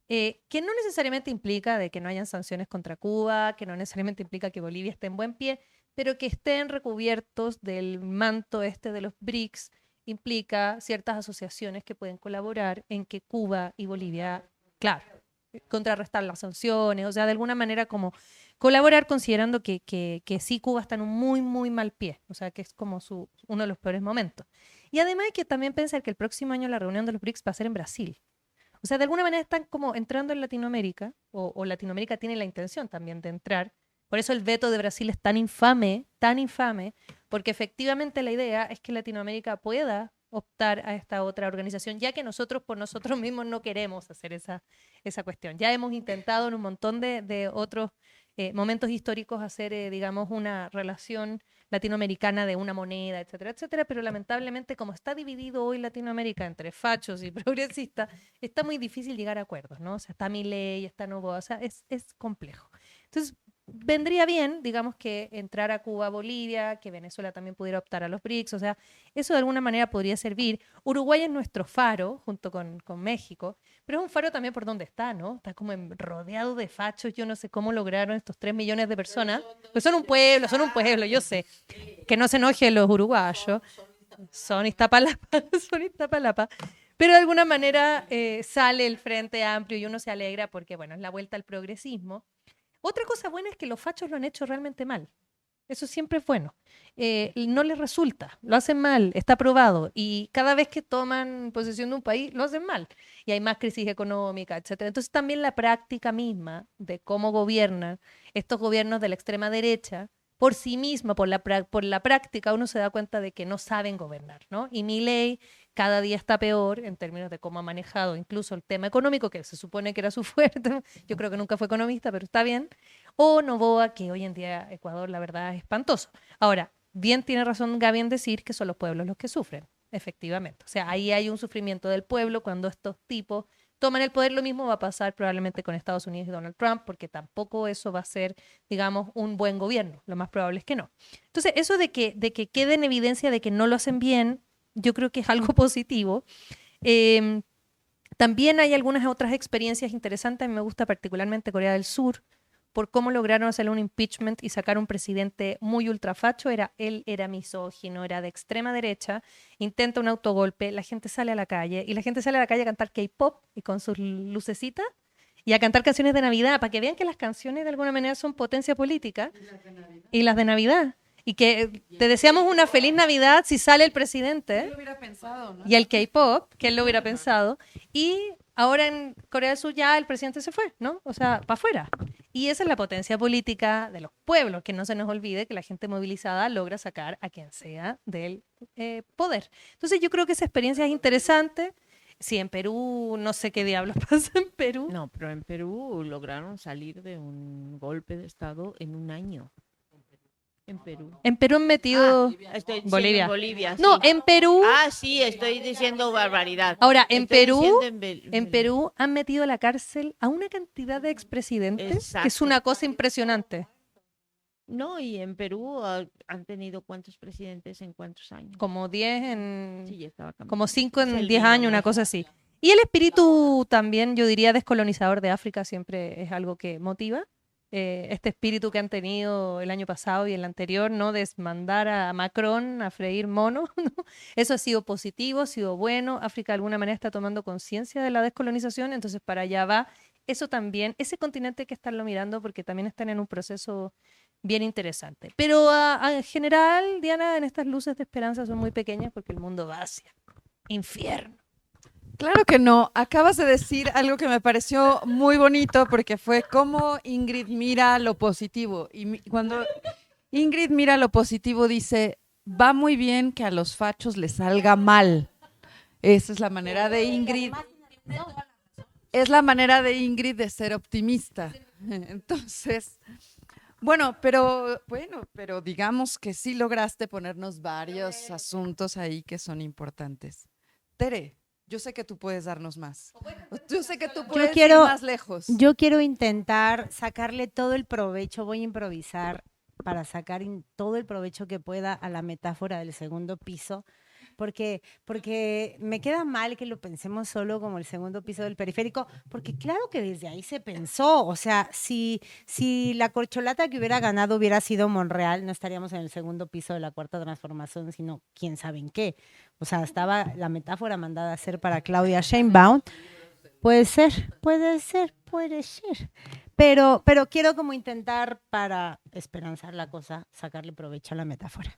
Que no necesariamente implica de que no hayan sanciones contra Cuba, que no necesariamente implica que Bolivia esté en buen pie, pero que estén recubiertos del manto este de los BRICS implica ciertas asociaciones que pueden colaborar en que Cuba y Bolivia, claro, contrarrestar las sanciones, o sea, de alguna manera como colaborar considerando que sí Cuba está en un muy, muy mal pie, o sea, que es como uno de los peores momentos. Y además hay que también pensar que el próximo año la reunión de los BRICS va a ser en Brasil. O sea, de alguna manera están como entrando en Latinoamérica, o Latinoamérica tiene la intención también de entrar. Por eso el veto de Brasil es tan infame, porque efectivamente la idea es que Latinoamérica pueda optar a esta otra organización, ya que nosotros por nosotros mismos no queremos hacer esa cuestión. Ya hemos intentado en un montón de otros momentos históricos hacer, digamos, una relación latinoamericana de una moneda, etcétera, etcétera, pero lamentablemente como está dividido hoy Latinoamérica entre fachos y progresistas, está muy difícil llegar a acuerdos, ¿no? O sea, está Milei, está Noboa, o sea, es complejo. Entonces, vendría bien, digamos, que entrara Cuba, Bolivia, que Venezuela también pudiera optar a los BRICS, o sea, eso de alguna manera podría servir. Uruguay es nuestro faro, junto con México, pero es un faro también por donde está, ¿no? Está como rodeado de fachos, yo no sé cómo lograron estos 3 millones de personas, pues son un pueblo, yo sé, que no se enojen los uruguayos, son Iztapalapa, son Iztapalapa, pero de alguna manera sale el Frente Amplio y uno se alegra porque, bueno, es la vuelta al progresismo. Otra cosa buena es que los fachos lo han hecho realmente mal. Eso siempre es bueno. No les resulta, lo hacen mal, está probado. Y cada vez que toman posesión de un país, lo hacen mal. Y hay más crisis económica, etc. Entonces también la práctica misma de cómo gobiernan estos gobiernos de la extrema derecha, por sí misma, por la práctica, uno se da cuenta de que no saben gobernar, ¿no? Y Milei cada día está peor en términos de cómo ha manejado incluso el tema económico, que se supone que era su fuerte. Yo creo que nunca fue economista, pero está bien. O Noboa, que hoy en día Ecuador, la verdad, es espantoso. Ahora, bien tiene razón Gaby en decir que son los pueblos los que sufren, efectivamente. O sea, ahí hay un sufrimiento del pueblo cuando estos tipos toman el poder. Lo mismo va a pasar probablemente con Estados Unidos y Donald Trump, porque tampoco eso va a ser, digamos, un buen gobierno. Lo más probable es que no. Entonces, eso de que quede en evidencia de que no lo hacen bien, yo creo que es algo positivo. También hay algunas otras experiencias interesantes. A mí me gusta particularmente Corea del Sur, por cómo lograron hacer un impeachment y sacar un presidente muy ultrafacho. Él era misógino, era de extrema derecha, intenta un autogolpe, la gente sale a la calle, y la gente sale a la calle a cantar K-pop y con sus lucecitas, y a cantar canciones de Navidad, para que vean que las canciones de alguna manera son potencia política. Y las de Navidad. Y que te deseamos una feliz Navidad si sale el presidente. Él lo hubiera pensado, ¿no? Y el K-pop, que él lo hubiera pensado. Y ahora en Corea del Sur ya el presidente se fue, ¿no? O sea, para afuera. Y esa es la potencia política de los pueblos, que no se nos olvide que la gente movilizada logra sacar a quien sea del poder. Entonces yo creo que esa experiencia es interesante. Sí, en Perú, no sé qué diablos pasa en Perú. No, pero en Perú lograron salir de un golpe de Estado en un año. En Perú. En Perú han metido Estoy diciendo Bolivia. en Bolivia, No, sí. en Perú. Sí, estoy diciendo barbaridad. Ahora, en Estoy Perú, diciendo en Perú han metido a la cárcel a una cantidad de expresidentes que es Exacto. una cosa impresionante. No, y en Perú han tenido ¿cuántos presidentes en cuántos años? Como 10 en... Sí, ya estaba cambiando. Como 5 Es en el 10 vino, años, una ¿no? cosa así. Y el espíritu también, yo diría, descolonizador de África siempre es algo que motiva. Este espíritu que han tenido el año pasado y el anterior, ¿no? De mandar a Macron a freír mono, ¿no? Eso ha sido positivo, ha sido bueno. África de alguna manera está tomando conciencia de la descolonización, entonces para allá va. Eso también, ese continente hay que estarlo mirando porque también están en un proceso bien interesante. Pero en general, Diana, en estas luces de esperanza son muy pequeñas porque el mundo va hacia infierno. Claro que no. Acabas de decir algo que me pareció muy bonito porque fue cómo Ingrid mira lo positivo. Y cuando Ingrid mira lo positivo dice, va muy bien que a los fachos les salga mal. Esa es la manera de Ingrid. Es la manera de Ingrid de ser optimista. Entonces, pero digamos que sí lograste ponernos varios asuntos ahí que son importantes. Tere, yo sé que tú puedes darnos más. Yo sé que tú puedes ir más lejos. Yo quiero intentar sacarle todo el provecho, voy a improvisar para sacar todo el provecho que pueda a la metáfora del segundo piso, porque me queda mal que lo pensemos solo como el segundo piso del periférico, porque claro que desde ahí se pensó, o sea, si la corcholata que hubiera ganado hubiera sido Monreal, no estaríamos en el segundo piso de la Cuarta Transformación, sino quién sabe en qué. O sea, estaba la metáfora mandada a hacer para Claudia Sheinbaum. Puede ser. Pero quiero como intentar, para esperanzar la cosa, sacarle provecho a la metáfora.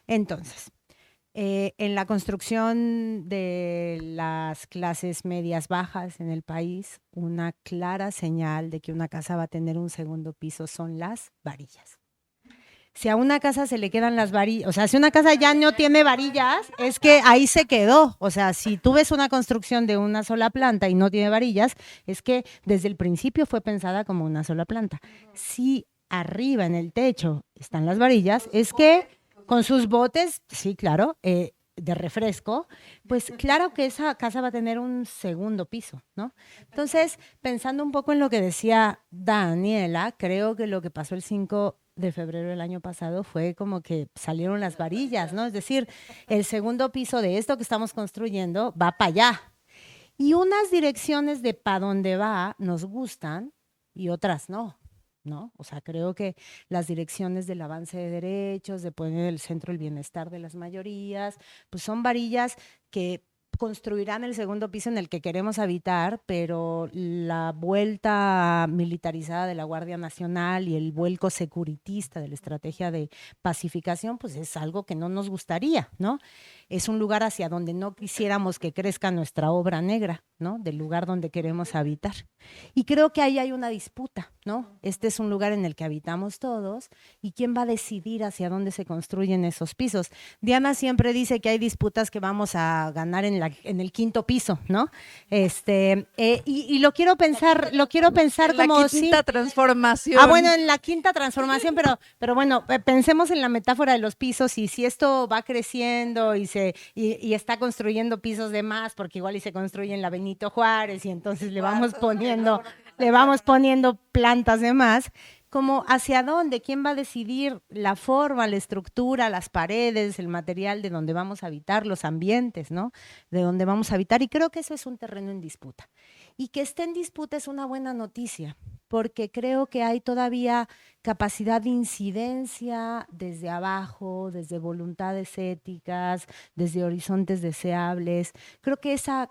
Entonces, en la construcción de las clases medias bajas en el país, una clara señal de que una casa va a tener un segundo piso son las varillas. Si a una casa se le quedan las varillas, o sea, si una casa ya no tiene varillas, es que ahí se quedó. O sea, si tú ves una construcción de una sola planta y no tiene varillas, es que desde el principio fue pensada como una sola planta. Si arriba en el techo están las varillas, es que con sus botes, sí, claro, de refresco, pues claro que esa casa va a tener un segundo piso, ¿no? Entonces, pensando un poco en lo que decía Daniela, creo que lo que pasó el 5 de febrero del año pasado fue como que salieron las varillas, ¿no? Es decir, el segundo piso de esto que estamos construyendo va para allá. Y unas direcciones de para dónde va nos gustan y otras no, ¿no? O sea, creo que las direcciones del avance de derechos, de poner en el centro el bienestar de las mayorías, pues son varillas que construirán el segundo piso en el que queremos habitar, pero la vuelta militarizada de la Guardia Nacional y el vuelco securitista de la estrategia de pacificación, pues es algo que no nos gustaría, ¿no? Es un lugar hacia donde no quisiéramos que crezca nuestra obra negra, ¿no? Del lugar donde queremos habitar. Y creo que ahí hay una disputa, ¿no? Este es un lugar en el que habitamos todos y ¿quién va a decidir hacia dónde se construyen esos pisos? Diana siempre dice que hay disputas que vamos a ganar en el quinto piso, ¿no? Y lo quiero pensar como la quinta transformación. En la quinta transformación, pero bueno, pensemos en la metáfora de los pisos y si esto va creciendo y está construyendo pisos de más, porque igual y se construye en la Benito Juárez y entonces le vamos poniendo plantas de más, como hacia dónde, quién va a decidir la forma, la estructura, las paredes, el material de donde vamos a habitar, los ambientes, ¿no? De donde vamos a habitar, y creo que eso es un terreno en disputa. Y que esté en disputa es una buena noticia, porque creo que hay todavía capacidad de incidencia desde abajo, desde voluntades éticas, desde horizontes deseables. Creo que esa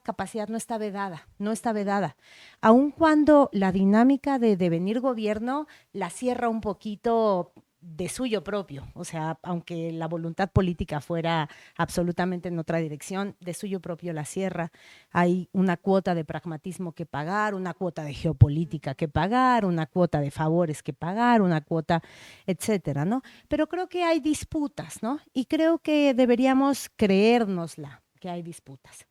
capacidad no está vedada, aun cuando la dinámica de devenir gobierno la cierra un poquito de suyo propio, o sea, aunque la voluntad política fuera absolutamente en otra dirección, de suyo propio la cierra. Hay una cuota de pragmatismo que pagar, una cuota de geopolítica que pagar, una cuota de favores que pagar, una cuota, etcétera, ¿no? Pero creo que hay disputas, ¿no? Y creo que deberíamos creérnosla que hay disputas.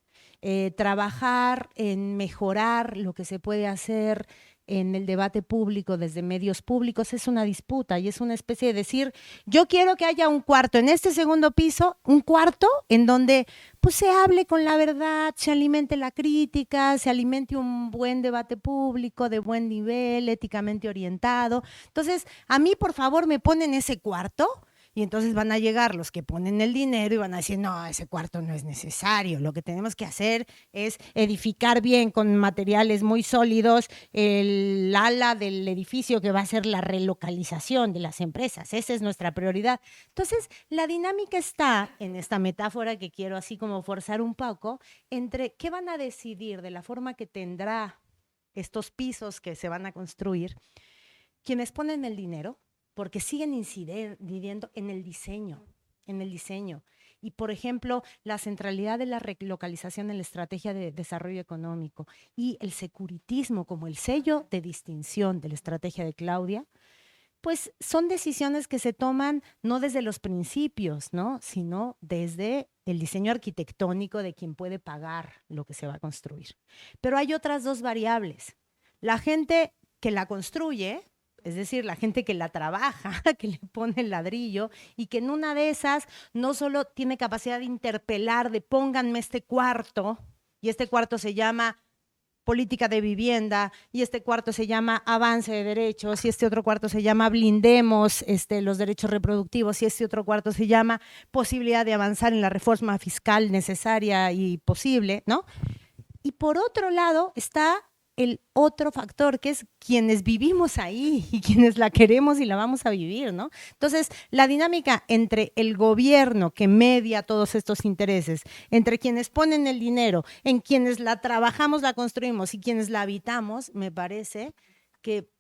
trabajar en mejorar lo que se puede hacer en el debate público desde medios públicos es una disputa y es una especie de decir, yo quiero que haya un cuarto en este segundo piso, un cuarto en donde pues se hable con la verdad, se alimente la crítica, se alimente un buen debate público de buen nivel, éticamente orientado. Entonces, a mí por favor me ponen ese cuarto. Y entonces van a llegar los que ponen el dinero y van a decir, no, ese cuarto no es necesario. Lo que tenemos que hacer es edificar bien con materiales muy sólidos el ala del edificio que va a ser la relocalización de las empresas. Esa es nuestra prioridad. Entonces, la dinámica está en esta metáfora que quiero así como forzar un poco entre qué van a decidir de la forma que tendrá estos pisos que se van a construir quienes ponen el dinero, porque siguen incidiendo en el diseño. Y, por ejemplo, la centralidad de la relocalización en la estrategia de desarrollo económico y el securitismo como el sello de distinción de la estrategia de Claudia, pues son decisiones que se toman no desde los principios, ¿no? Sino desde el diseño arquitectónico de quien puede pagar lo que se va a construir. Pero hay otras dos variables. La gente que la construye, es decir, la gente que la trabaja, que le pone el ladrillo y que en una de esas no solo tiene capacidad de interpelar, de pónganme este cuarto, y este cuarto se llama política de vivienda, y este cuarto se llama avance de derechos, y este otro cuarto se llama blindemos los derechos reproductivos, y este otro cuarto se llama posibilidad de avanzar en la reforma fiscal necesaria y posible, ¿no? Y por otro lado está el otro factor, que es quienes vivimos ahí y quienes la queremos y la vamos a vivir, ¿no? Entonces, la dinámica entre el gobierno que media todos estos intereses, entre quienes ponen el dinero, en quienes la trabajamos, la construimos y quienes la habitamos, me parece que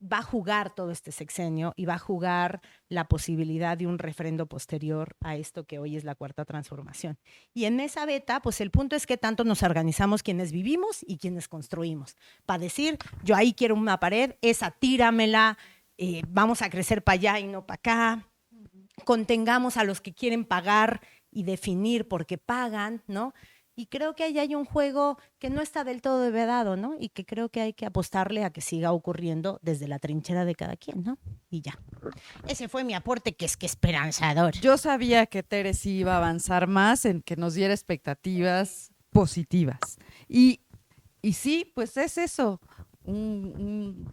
va a jugar todo este sexenio y va a jugar la posibilidad de un refrendo posterior a esto que hoy es la cuarta transformación. Y en esa beta, pues el punto es que tanto nos organizamos quienes vivimos y quienes construimos. Para decir, yo ahí quiero una pared, esa tíramela, vamos a crecer para allá y no para acá. Contengamos a los que quieren pagar y definir por qué pagan, ¿no? Y creo que ahí hay un juego que no está del todo vedado, ¿no? Y que creo que hay que apostarle a que siga ocurriendo desde la trinchera de cada quien, ¿no? Y ya. Ese fue mi aporte, que es que esperanzador. Yo sabía que Tere sí iba a avanzar más en que nos diera expectativas positivas. Y sí, pues es eso, un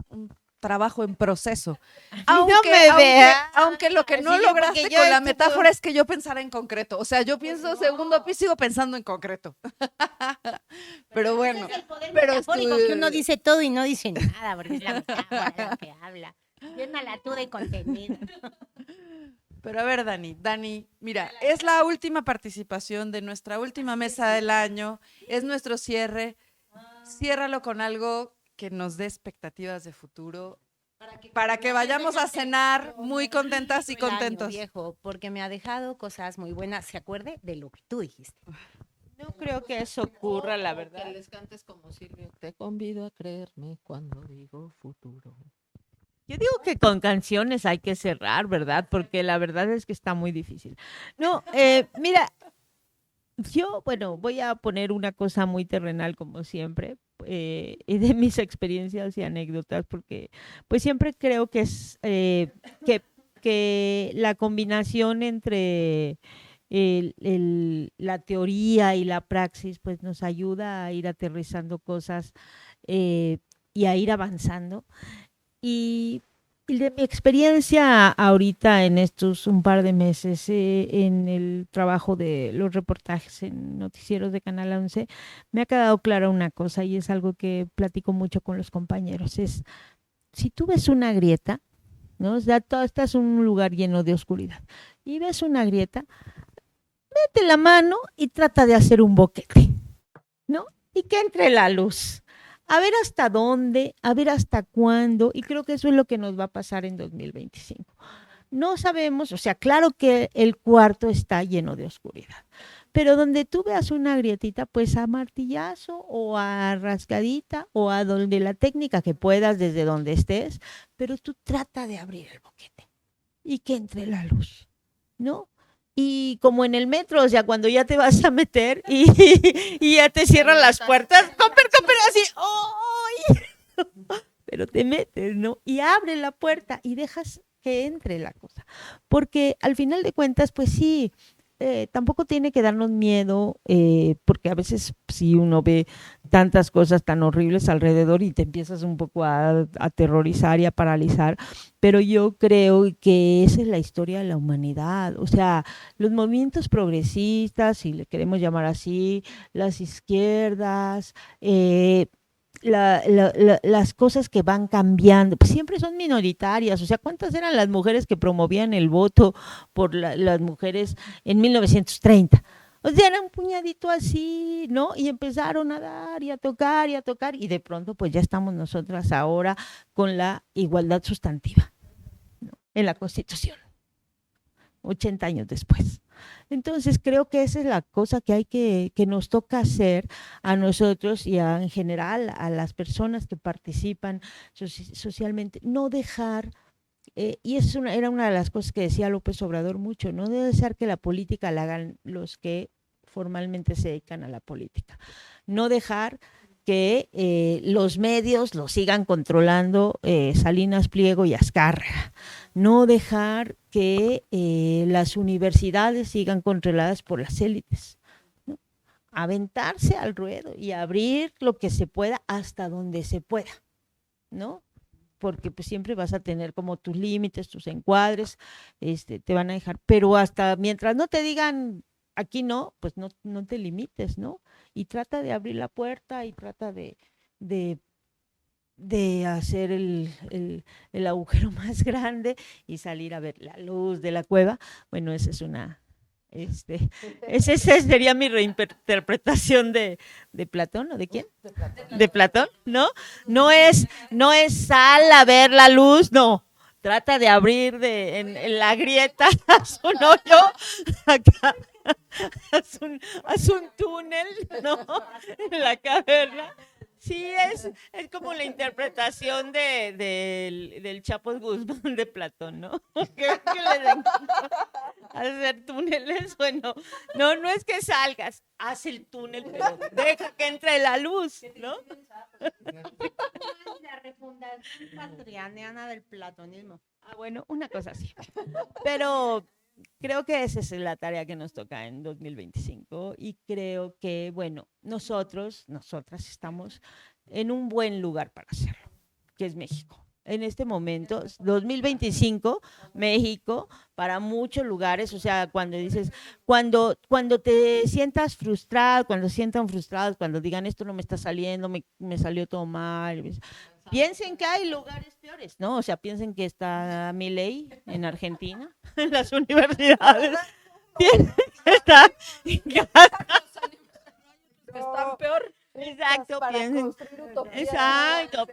trabajo en proceso. Aunque lo que no lograste con la metáfora es que yo pensara en concreto. O sea, yo pienso segundo piso, sigo pensando en concreto. Pero bueno. Es el poder metafórico que uno dice todo y no dice nada, porque es la metáfora lo que habla. Llénala tú de contenido. Pero a ver, Dani, mira, es la última participación de nuestra última mesa del año, es nuestro cierre. Ciérralo con algo que nos dé expectativas de futuro para que vayamos a cenar muy contentas y contentos. Viejo, porque me ha dejado cosas muy buenas. ¿Se acuerde de lo que tú dijiste? No creo que eso ocurra, la verdad. Que les cantes como Silvio. Te convido a creerme cuando digo futuro. Yo digo que con canciones hay que cerrar, ¿verdad? Porque la verdad es que está muy difícil. No, mira, yo, bueno, voy a poner una cosa muy terrenal como siempre, y de mis experiencias y anécdotas, porque pues siempre creo que es que la combinación entre la teoría y la praxis pues nos ayuda a ir aterrizando cosas y a ir avanzando. Y de mi experiencia ahorita en estos un par de meses en el trabajo de los reportajes en noticieros de Canal 11, me ha quedado clara una cosa y es algo que platico mucho con los compañeros. Es, si tú ves una grieta, ¿no? O sea, todo estás en un lugar lleno de oscuridad y ves una grieta, mete la mano y trata de hacer un boquete, ¿no? Y que entre la luz. A ver hasta dónde, a ver hasta cuándo, y creo que eso es lo que nos va a pasar en 2025. No sabemos, o sea, claro que el cuarto está lleno de oscuridad, pero donde tú veas una grietita, pues a martillazo o a rasgadita o a donde la técnica que puedas desde donde estés, pero tú trata de abrir el boquete y que entre la luz, ¿no? Y como en el metro, o sea, cuando ya te vas a meter y ya te cierran las puertas, Cooper, así, ¡ay! Pero te metes, ¿no? Y abre la puerta y dejas que entre la cosa. Porque al final de cuentas, pues sí, tampoco tiene que darnos miedo, porque a veces sí uno ve tantas cosas tan horribles alrededor y te empiezas un poco a aterrorizar y a paralizar, pero yo creo que esa es la historia de la humanidad. O sea, los movimientos progresistas, si le queremos llamar así, las izquierdas, las cosas que van cambiando, pues siempre son minoritarias. O sea, ¿cuántas eran las mujeres que promovían el voto por las mujeres en 1930? O sea, era un puñadito así, ¿no? Y empezaron a dar y a tocar y a tocar, y de pronto pues ya estamos nosotras ahora con la igualdad sustantiva, ¿no? En la Constitución, 80 años después. Entonces creo que esa es la cosa que que nos toca hacer a nosotros y en general a las personas que participan socialmente, no dejar, y eso era una de las cosas que decía López Obrador mucho, no dejar que la política la hagan los que formalmente se dedican a la política, no dejar que los medios lo sigan controlando Salinas Pliego y Azcárraga, no dejar que las universidades sigan controladas por las élites, ¿no? Aventarse al ruedo y abrir lo que se pueda hasta donde se pueda, ¿no? Porque pues siempre vas a tener como tus límites, tus encuadres, te van a dejar, pero hasta mientras no te digan aquí no, pues no te limites, ¿no? Y trata de abrir la puerta y trata de hacer el agujero más grande y salir a ver la luz de la cueva. Bueno, esa es esa sería mi reinterpretación de Platón, ¿o de quién? De Platón, ¿no? No es sal a ver la luz, no. Trata de abrir en la grieta, haz un hoyo, acá, haz un túnel, ¿no? En la caverna. Sí, es como la interpretación del Chapo Guzmán de Platón, ¿no? Que le den hacer túneles, bueno, no es que salgas, haz el túnel, pero deja que entre la luz, ¿no? La refundación patrianiana del platonismo. Ah, bueno, una cosa así. Pero creo que esa es la tarea que nos toca en 2025 y creo que, bueno, nosotras estamos en un buen lugar para hacerlo, que es México. En este momento, 2025, México, para muchos lugares, o sea, cuando dices, cuando te sientas frustrado, cuando se sientan frustrados, cuando digan esto no me está saliendo, me salió todo mal, piensen que hay lugares peores, ¿no? O sea, piensen que está Milei en Argentina, en las universidades. Piensen que está Están peor. Exacto,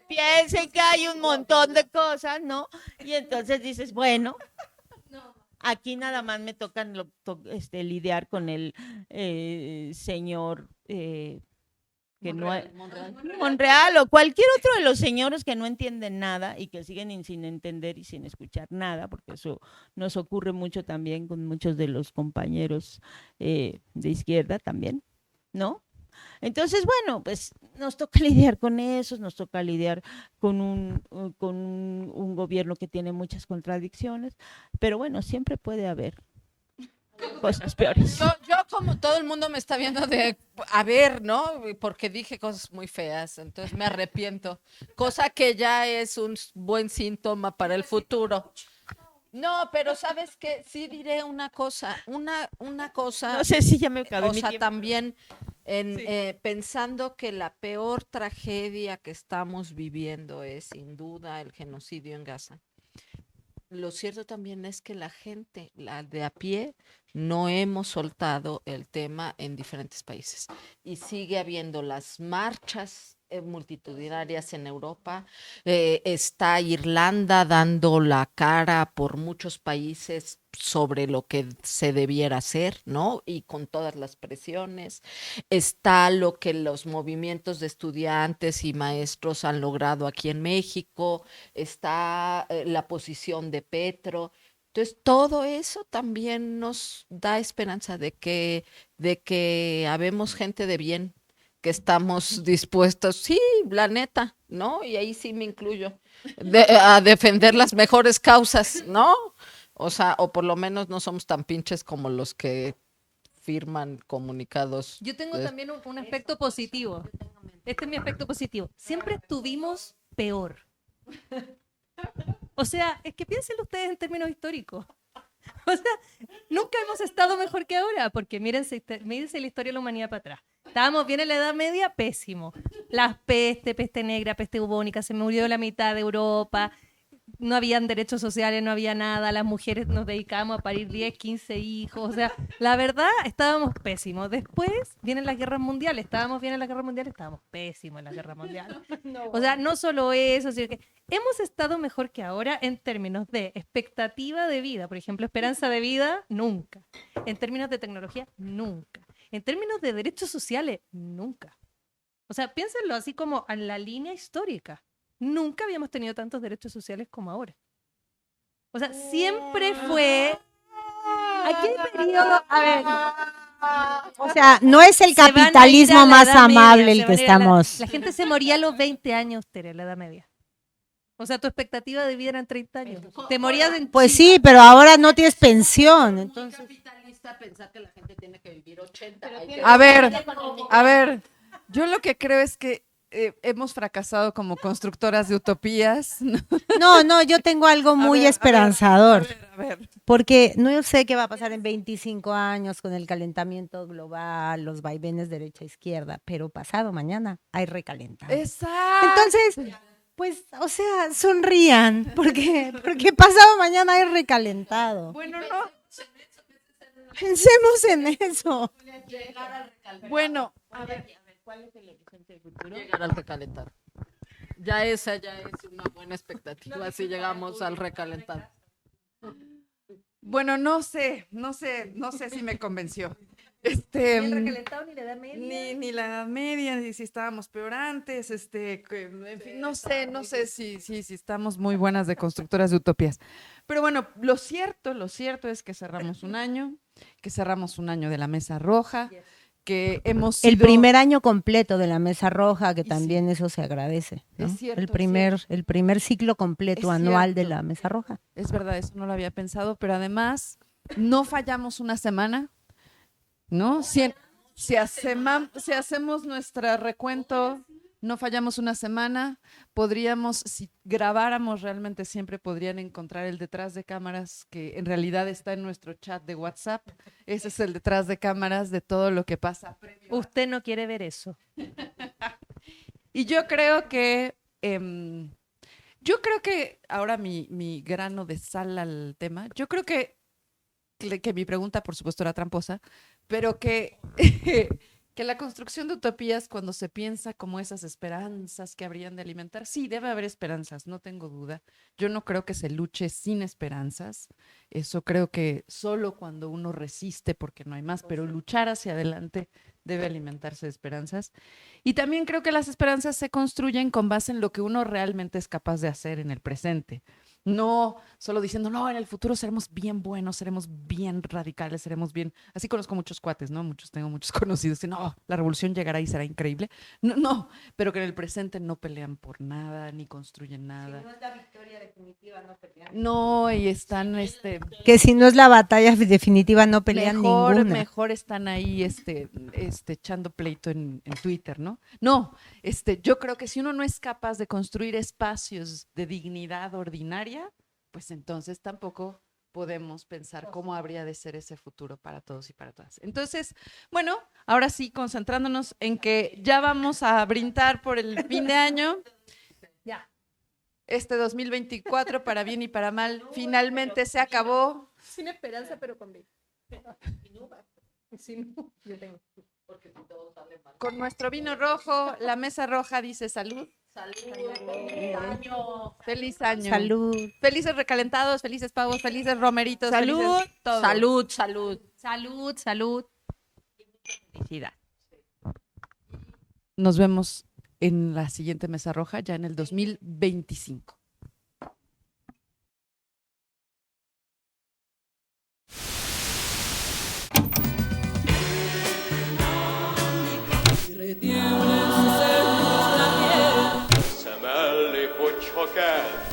piensen que hay un montón de cosas, ¿no? Y entonces dices, bueno, aquí nada más me tocan lidiar con el señor que Monreal o cualquier otro de los señores que no entienden nada y que siguen sin entender y sin escuchar nada, porque eso nos ocurre mucho también con muchos de los compañeros de izquierda también, ¿no? Entonces, bueno, pues nos toca lidiar con eso, nos toca lidiar con un gobierno que tiene muchas contradicciones, pero bueno, siempre puede haber cosas peores. Yo como todo el mundo me está viendo a ver, ¿no? Porque dije cosas muy feas, entonces me arrepiento, cosa que ya es un buen síntoma para el futuro. No, pero ¿sabes qué? Sí diré una cosa, una cosa. No sé si ya me acabé o mi sea, tiempo. también pensando que la peor tragedia que estamos viviendo es sin duda el genocidio en Gaza. Lo cierto también es que la gente, la de a pie, no hemos soltado el tema en diferentes países y sigue habiendo las marchas multitudinarias en Europa. Está Irlanda dando la cara por muchos países sobre lo que se debiera hacer, ¿no? Y con todas las presiones. Está lo que los movimientos de estudiantes y maestros han logrado aquí en México. Está la posición de Petro. Entonces, todo eso también nos da esperanza de que habemos gente de bien, que estamos dispuestos, sí, la neta, ¿no? Y ahí sí me incluyo, a defender las mejores causas, ¿no? O sea, o por lo menos no somos tan pinches como los que firman comunicados. Yo tengo también un aspecto positivo. Este es mi aspecto positivo. Siempre estuvimos peor. O sea, es que piénsenlo ustedes en términos históricos. O sea, nunca hemos estado mejor que ahora, porque mírense la historia de la humanidad para atrás. Estábamos bien en la Edad Media, pésimo. Las peste negra, peste bubónica, se murió la mitad de Europa, no habían derechos sociales, no había nada, las mujeres nos dedicábamos a parir 10, 15 hijos, o sea, la verdad, estábamos pésimos. Después vienen las guerras mundiales, estábamos bien en la guerra mundial, estábamos pésimos en la guerra mundial. O sea, no solo eso, sino que hemos estado mejor que ahora en términos de expectativa de vida, por ejemplo, esperanza de vida, nunca. En términos de tecnología, nunca. En términos de derechos sociales, nunca. O sea, piénsenlo así como en la línea histórica. Nunca habíamos tenido tantos derechos sociales como ahora. O sea, siempre fue... Aquí hay periodo... A ver, O sea, no es el se van a ir a capitalismo la más Edad Media, amable se el van que a ir a la- estamos. La gente se moría a los 20 años, Tere, en la Edad Media. O sea, tu expectativa de vida eran 30 años. Te morías en Pues China. sí, pero ahora no tienes pensión. Entonces, Capitalista pensar que la gente tiene que vivir 80. A ver, yo lo que creo es que hemos fracasado como constructoras de utopías. no, yo tengo algo muy esperanzador. A ver. Porque no sé qué va a pasar en 25 años con el calentamiento global, los vaivenes derecha-izquierda, pero pasado mañana hay recalentado. Exacto. Entonces, pues, o sea, sonrían, porque pasado mañana hay recalentado. Bueno, no. Pensemos en eso. Bueno, ¿Cuál es el horizonte del futuro? Llegar al recalentar. Ya esa ya es una buena expectativa si llegamos al recalentar. bueno, no sé si me convenció. Ni el recalentado ni la Edad Media. Ni la Edad Media, ni si estábamos peor antes, en fin, no sé si estamos muy buenas de constructoras de utopías. Pero bueno, lo cierto es que cerramos un año de la Mesa Roja, que hemos El sido- primer año completo de la Mesa Roja, que Y también eso se agradece, ¿no? Es cierto, el es primer ciclo completo Es anual de cierto. la Mesa Roja. Es verdad, eso no lo había pensado, pero además no fallamos una semana, ¿no? Si hacemos nuestro recuento, no fallamos una semana, podríamos, si grabáramos realmente siempre podrían encontrar el detrás de cámaras que en realidad está en nuestro chat de WhatsApp. Ese es el detrás de cámaras de todo lo que pasa. Usted no quiere ver eso. Y yo creo que ahora mi grano de sal al tema, yo creo que mi pregunta, por supuesto, era tramposa, pero que, que la construcción de utopías, cuando se piensa como esas esperanzas que habrían de alimentar, sí, debe haber esperanzas, no tengo duda. Yo no creo que se luche sin esperanzas. Eso creo que solo cuando uno resiste, porque no hay más, pero luchar hacia adelante debe alimentarse de esperanzas. Y también creo que las esperanzas se construyen con base en lo que uno realmente es capaz de hacer en el presente. No solo diciendo, no, en el futuro seremos bien buenos, seremos bien radicales, seremos bien... Así conozco muchos cuates, ¿no? Tengo muchos conocidos que no, la revolución llegará y será increíble. No, pero que en el presente no pelean por nada, ni construyen nada. no es la victoria definitiva, no pelean. No, y están, Que si no es la batalla definitiva, no pelean ninguna. mejor están ahí, echando pleito en Twitter, ¿no? No, yo creo que si uno no es capaz de construir espacios de dignidad ordinaria, pues entonces tampoco podemos pensar cómo habría de ser ese futuro para todos y para todas. Entonces, bueno, ahora sí, concentrándonos en que ya vamos a brindar por el fin de año. Ya. Este 2024, para bien y para mal, finalmente se acabó. Sin esperanza, pero con vida. Yo tengo. Con nuestro vino rojo, la Mesa Roja dice salud. Feliz año. Salud. Felices recalentados, felices pavos, felices romeritos. Salud, felices todo. Salud. Felicidad. Nos vemos en la siguiente Mesa Roja, ya en el 2025. tiemblen sus cerros la tierra. Szem elég, hogy csak el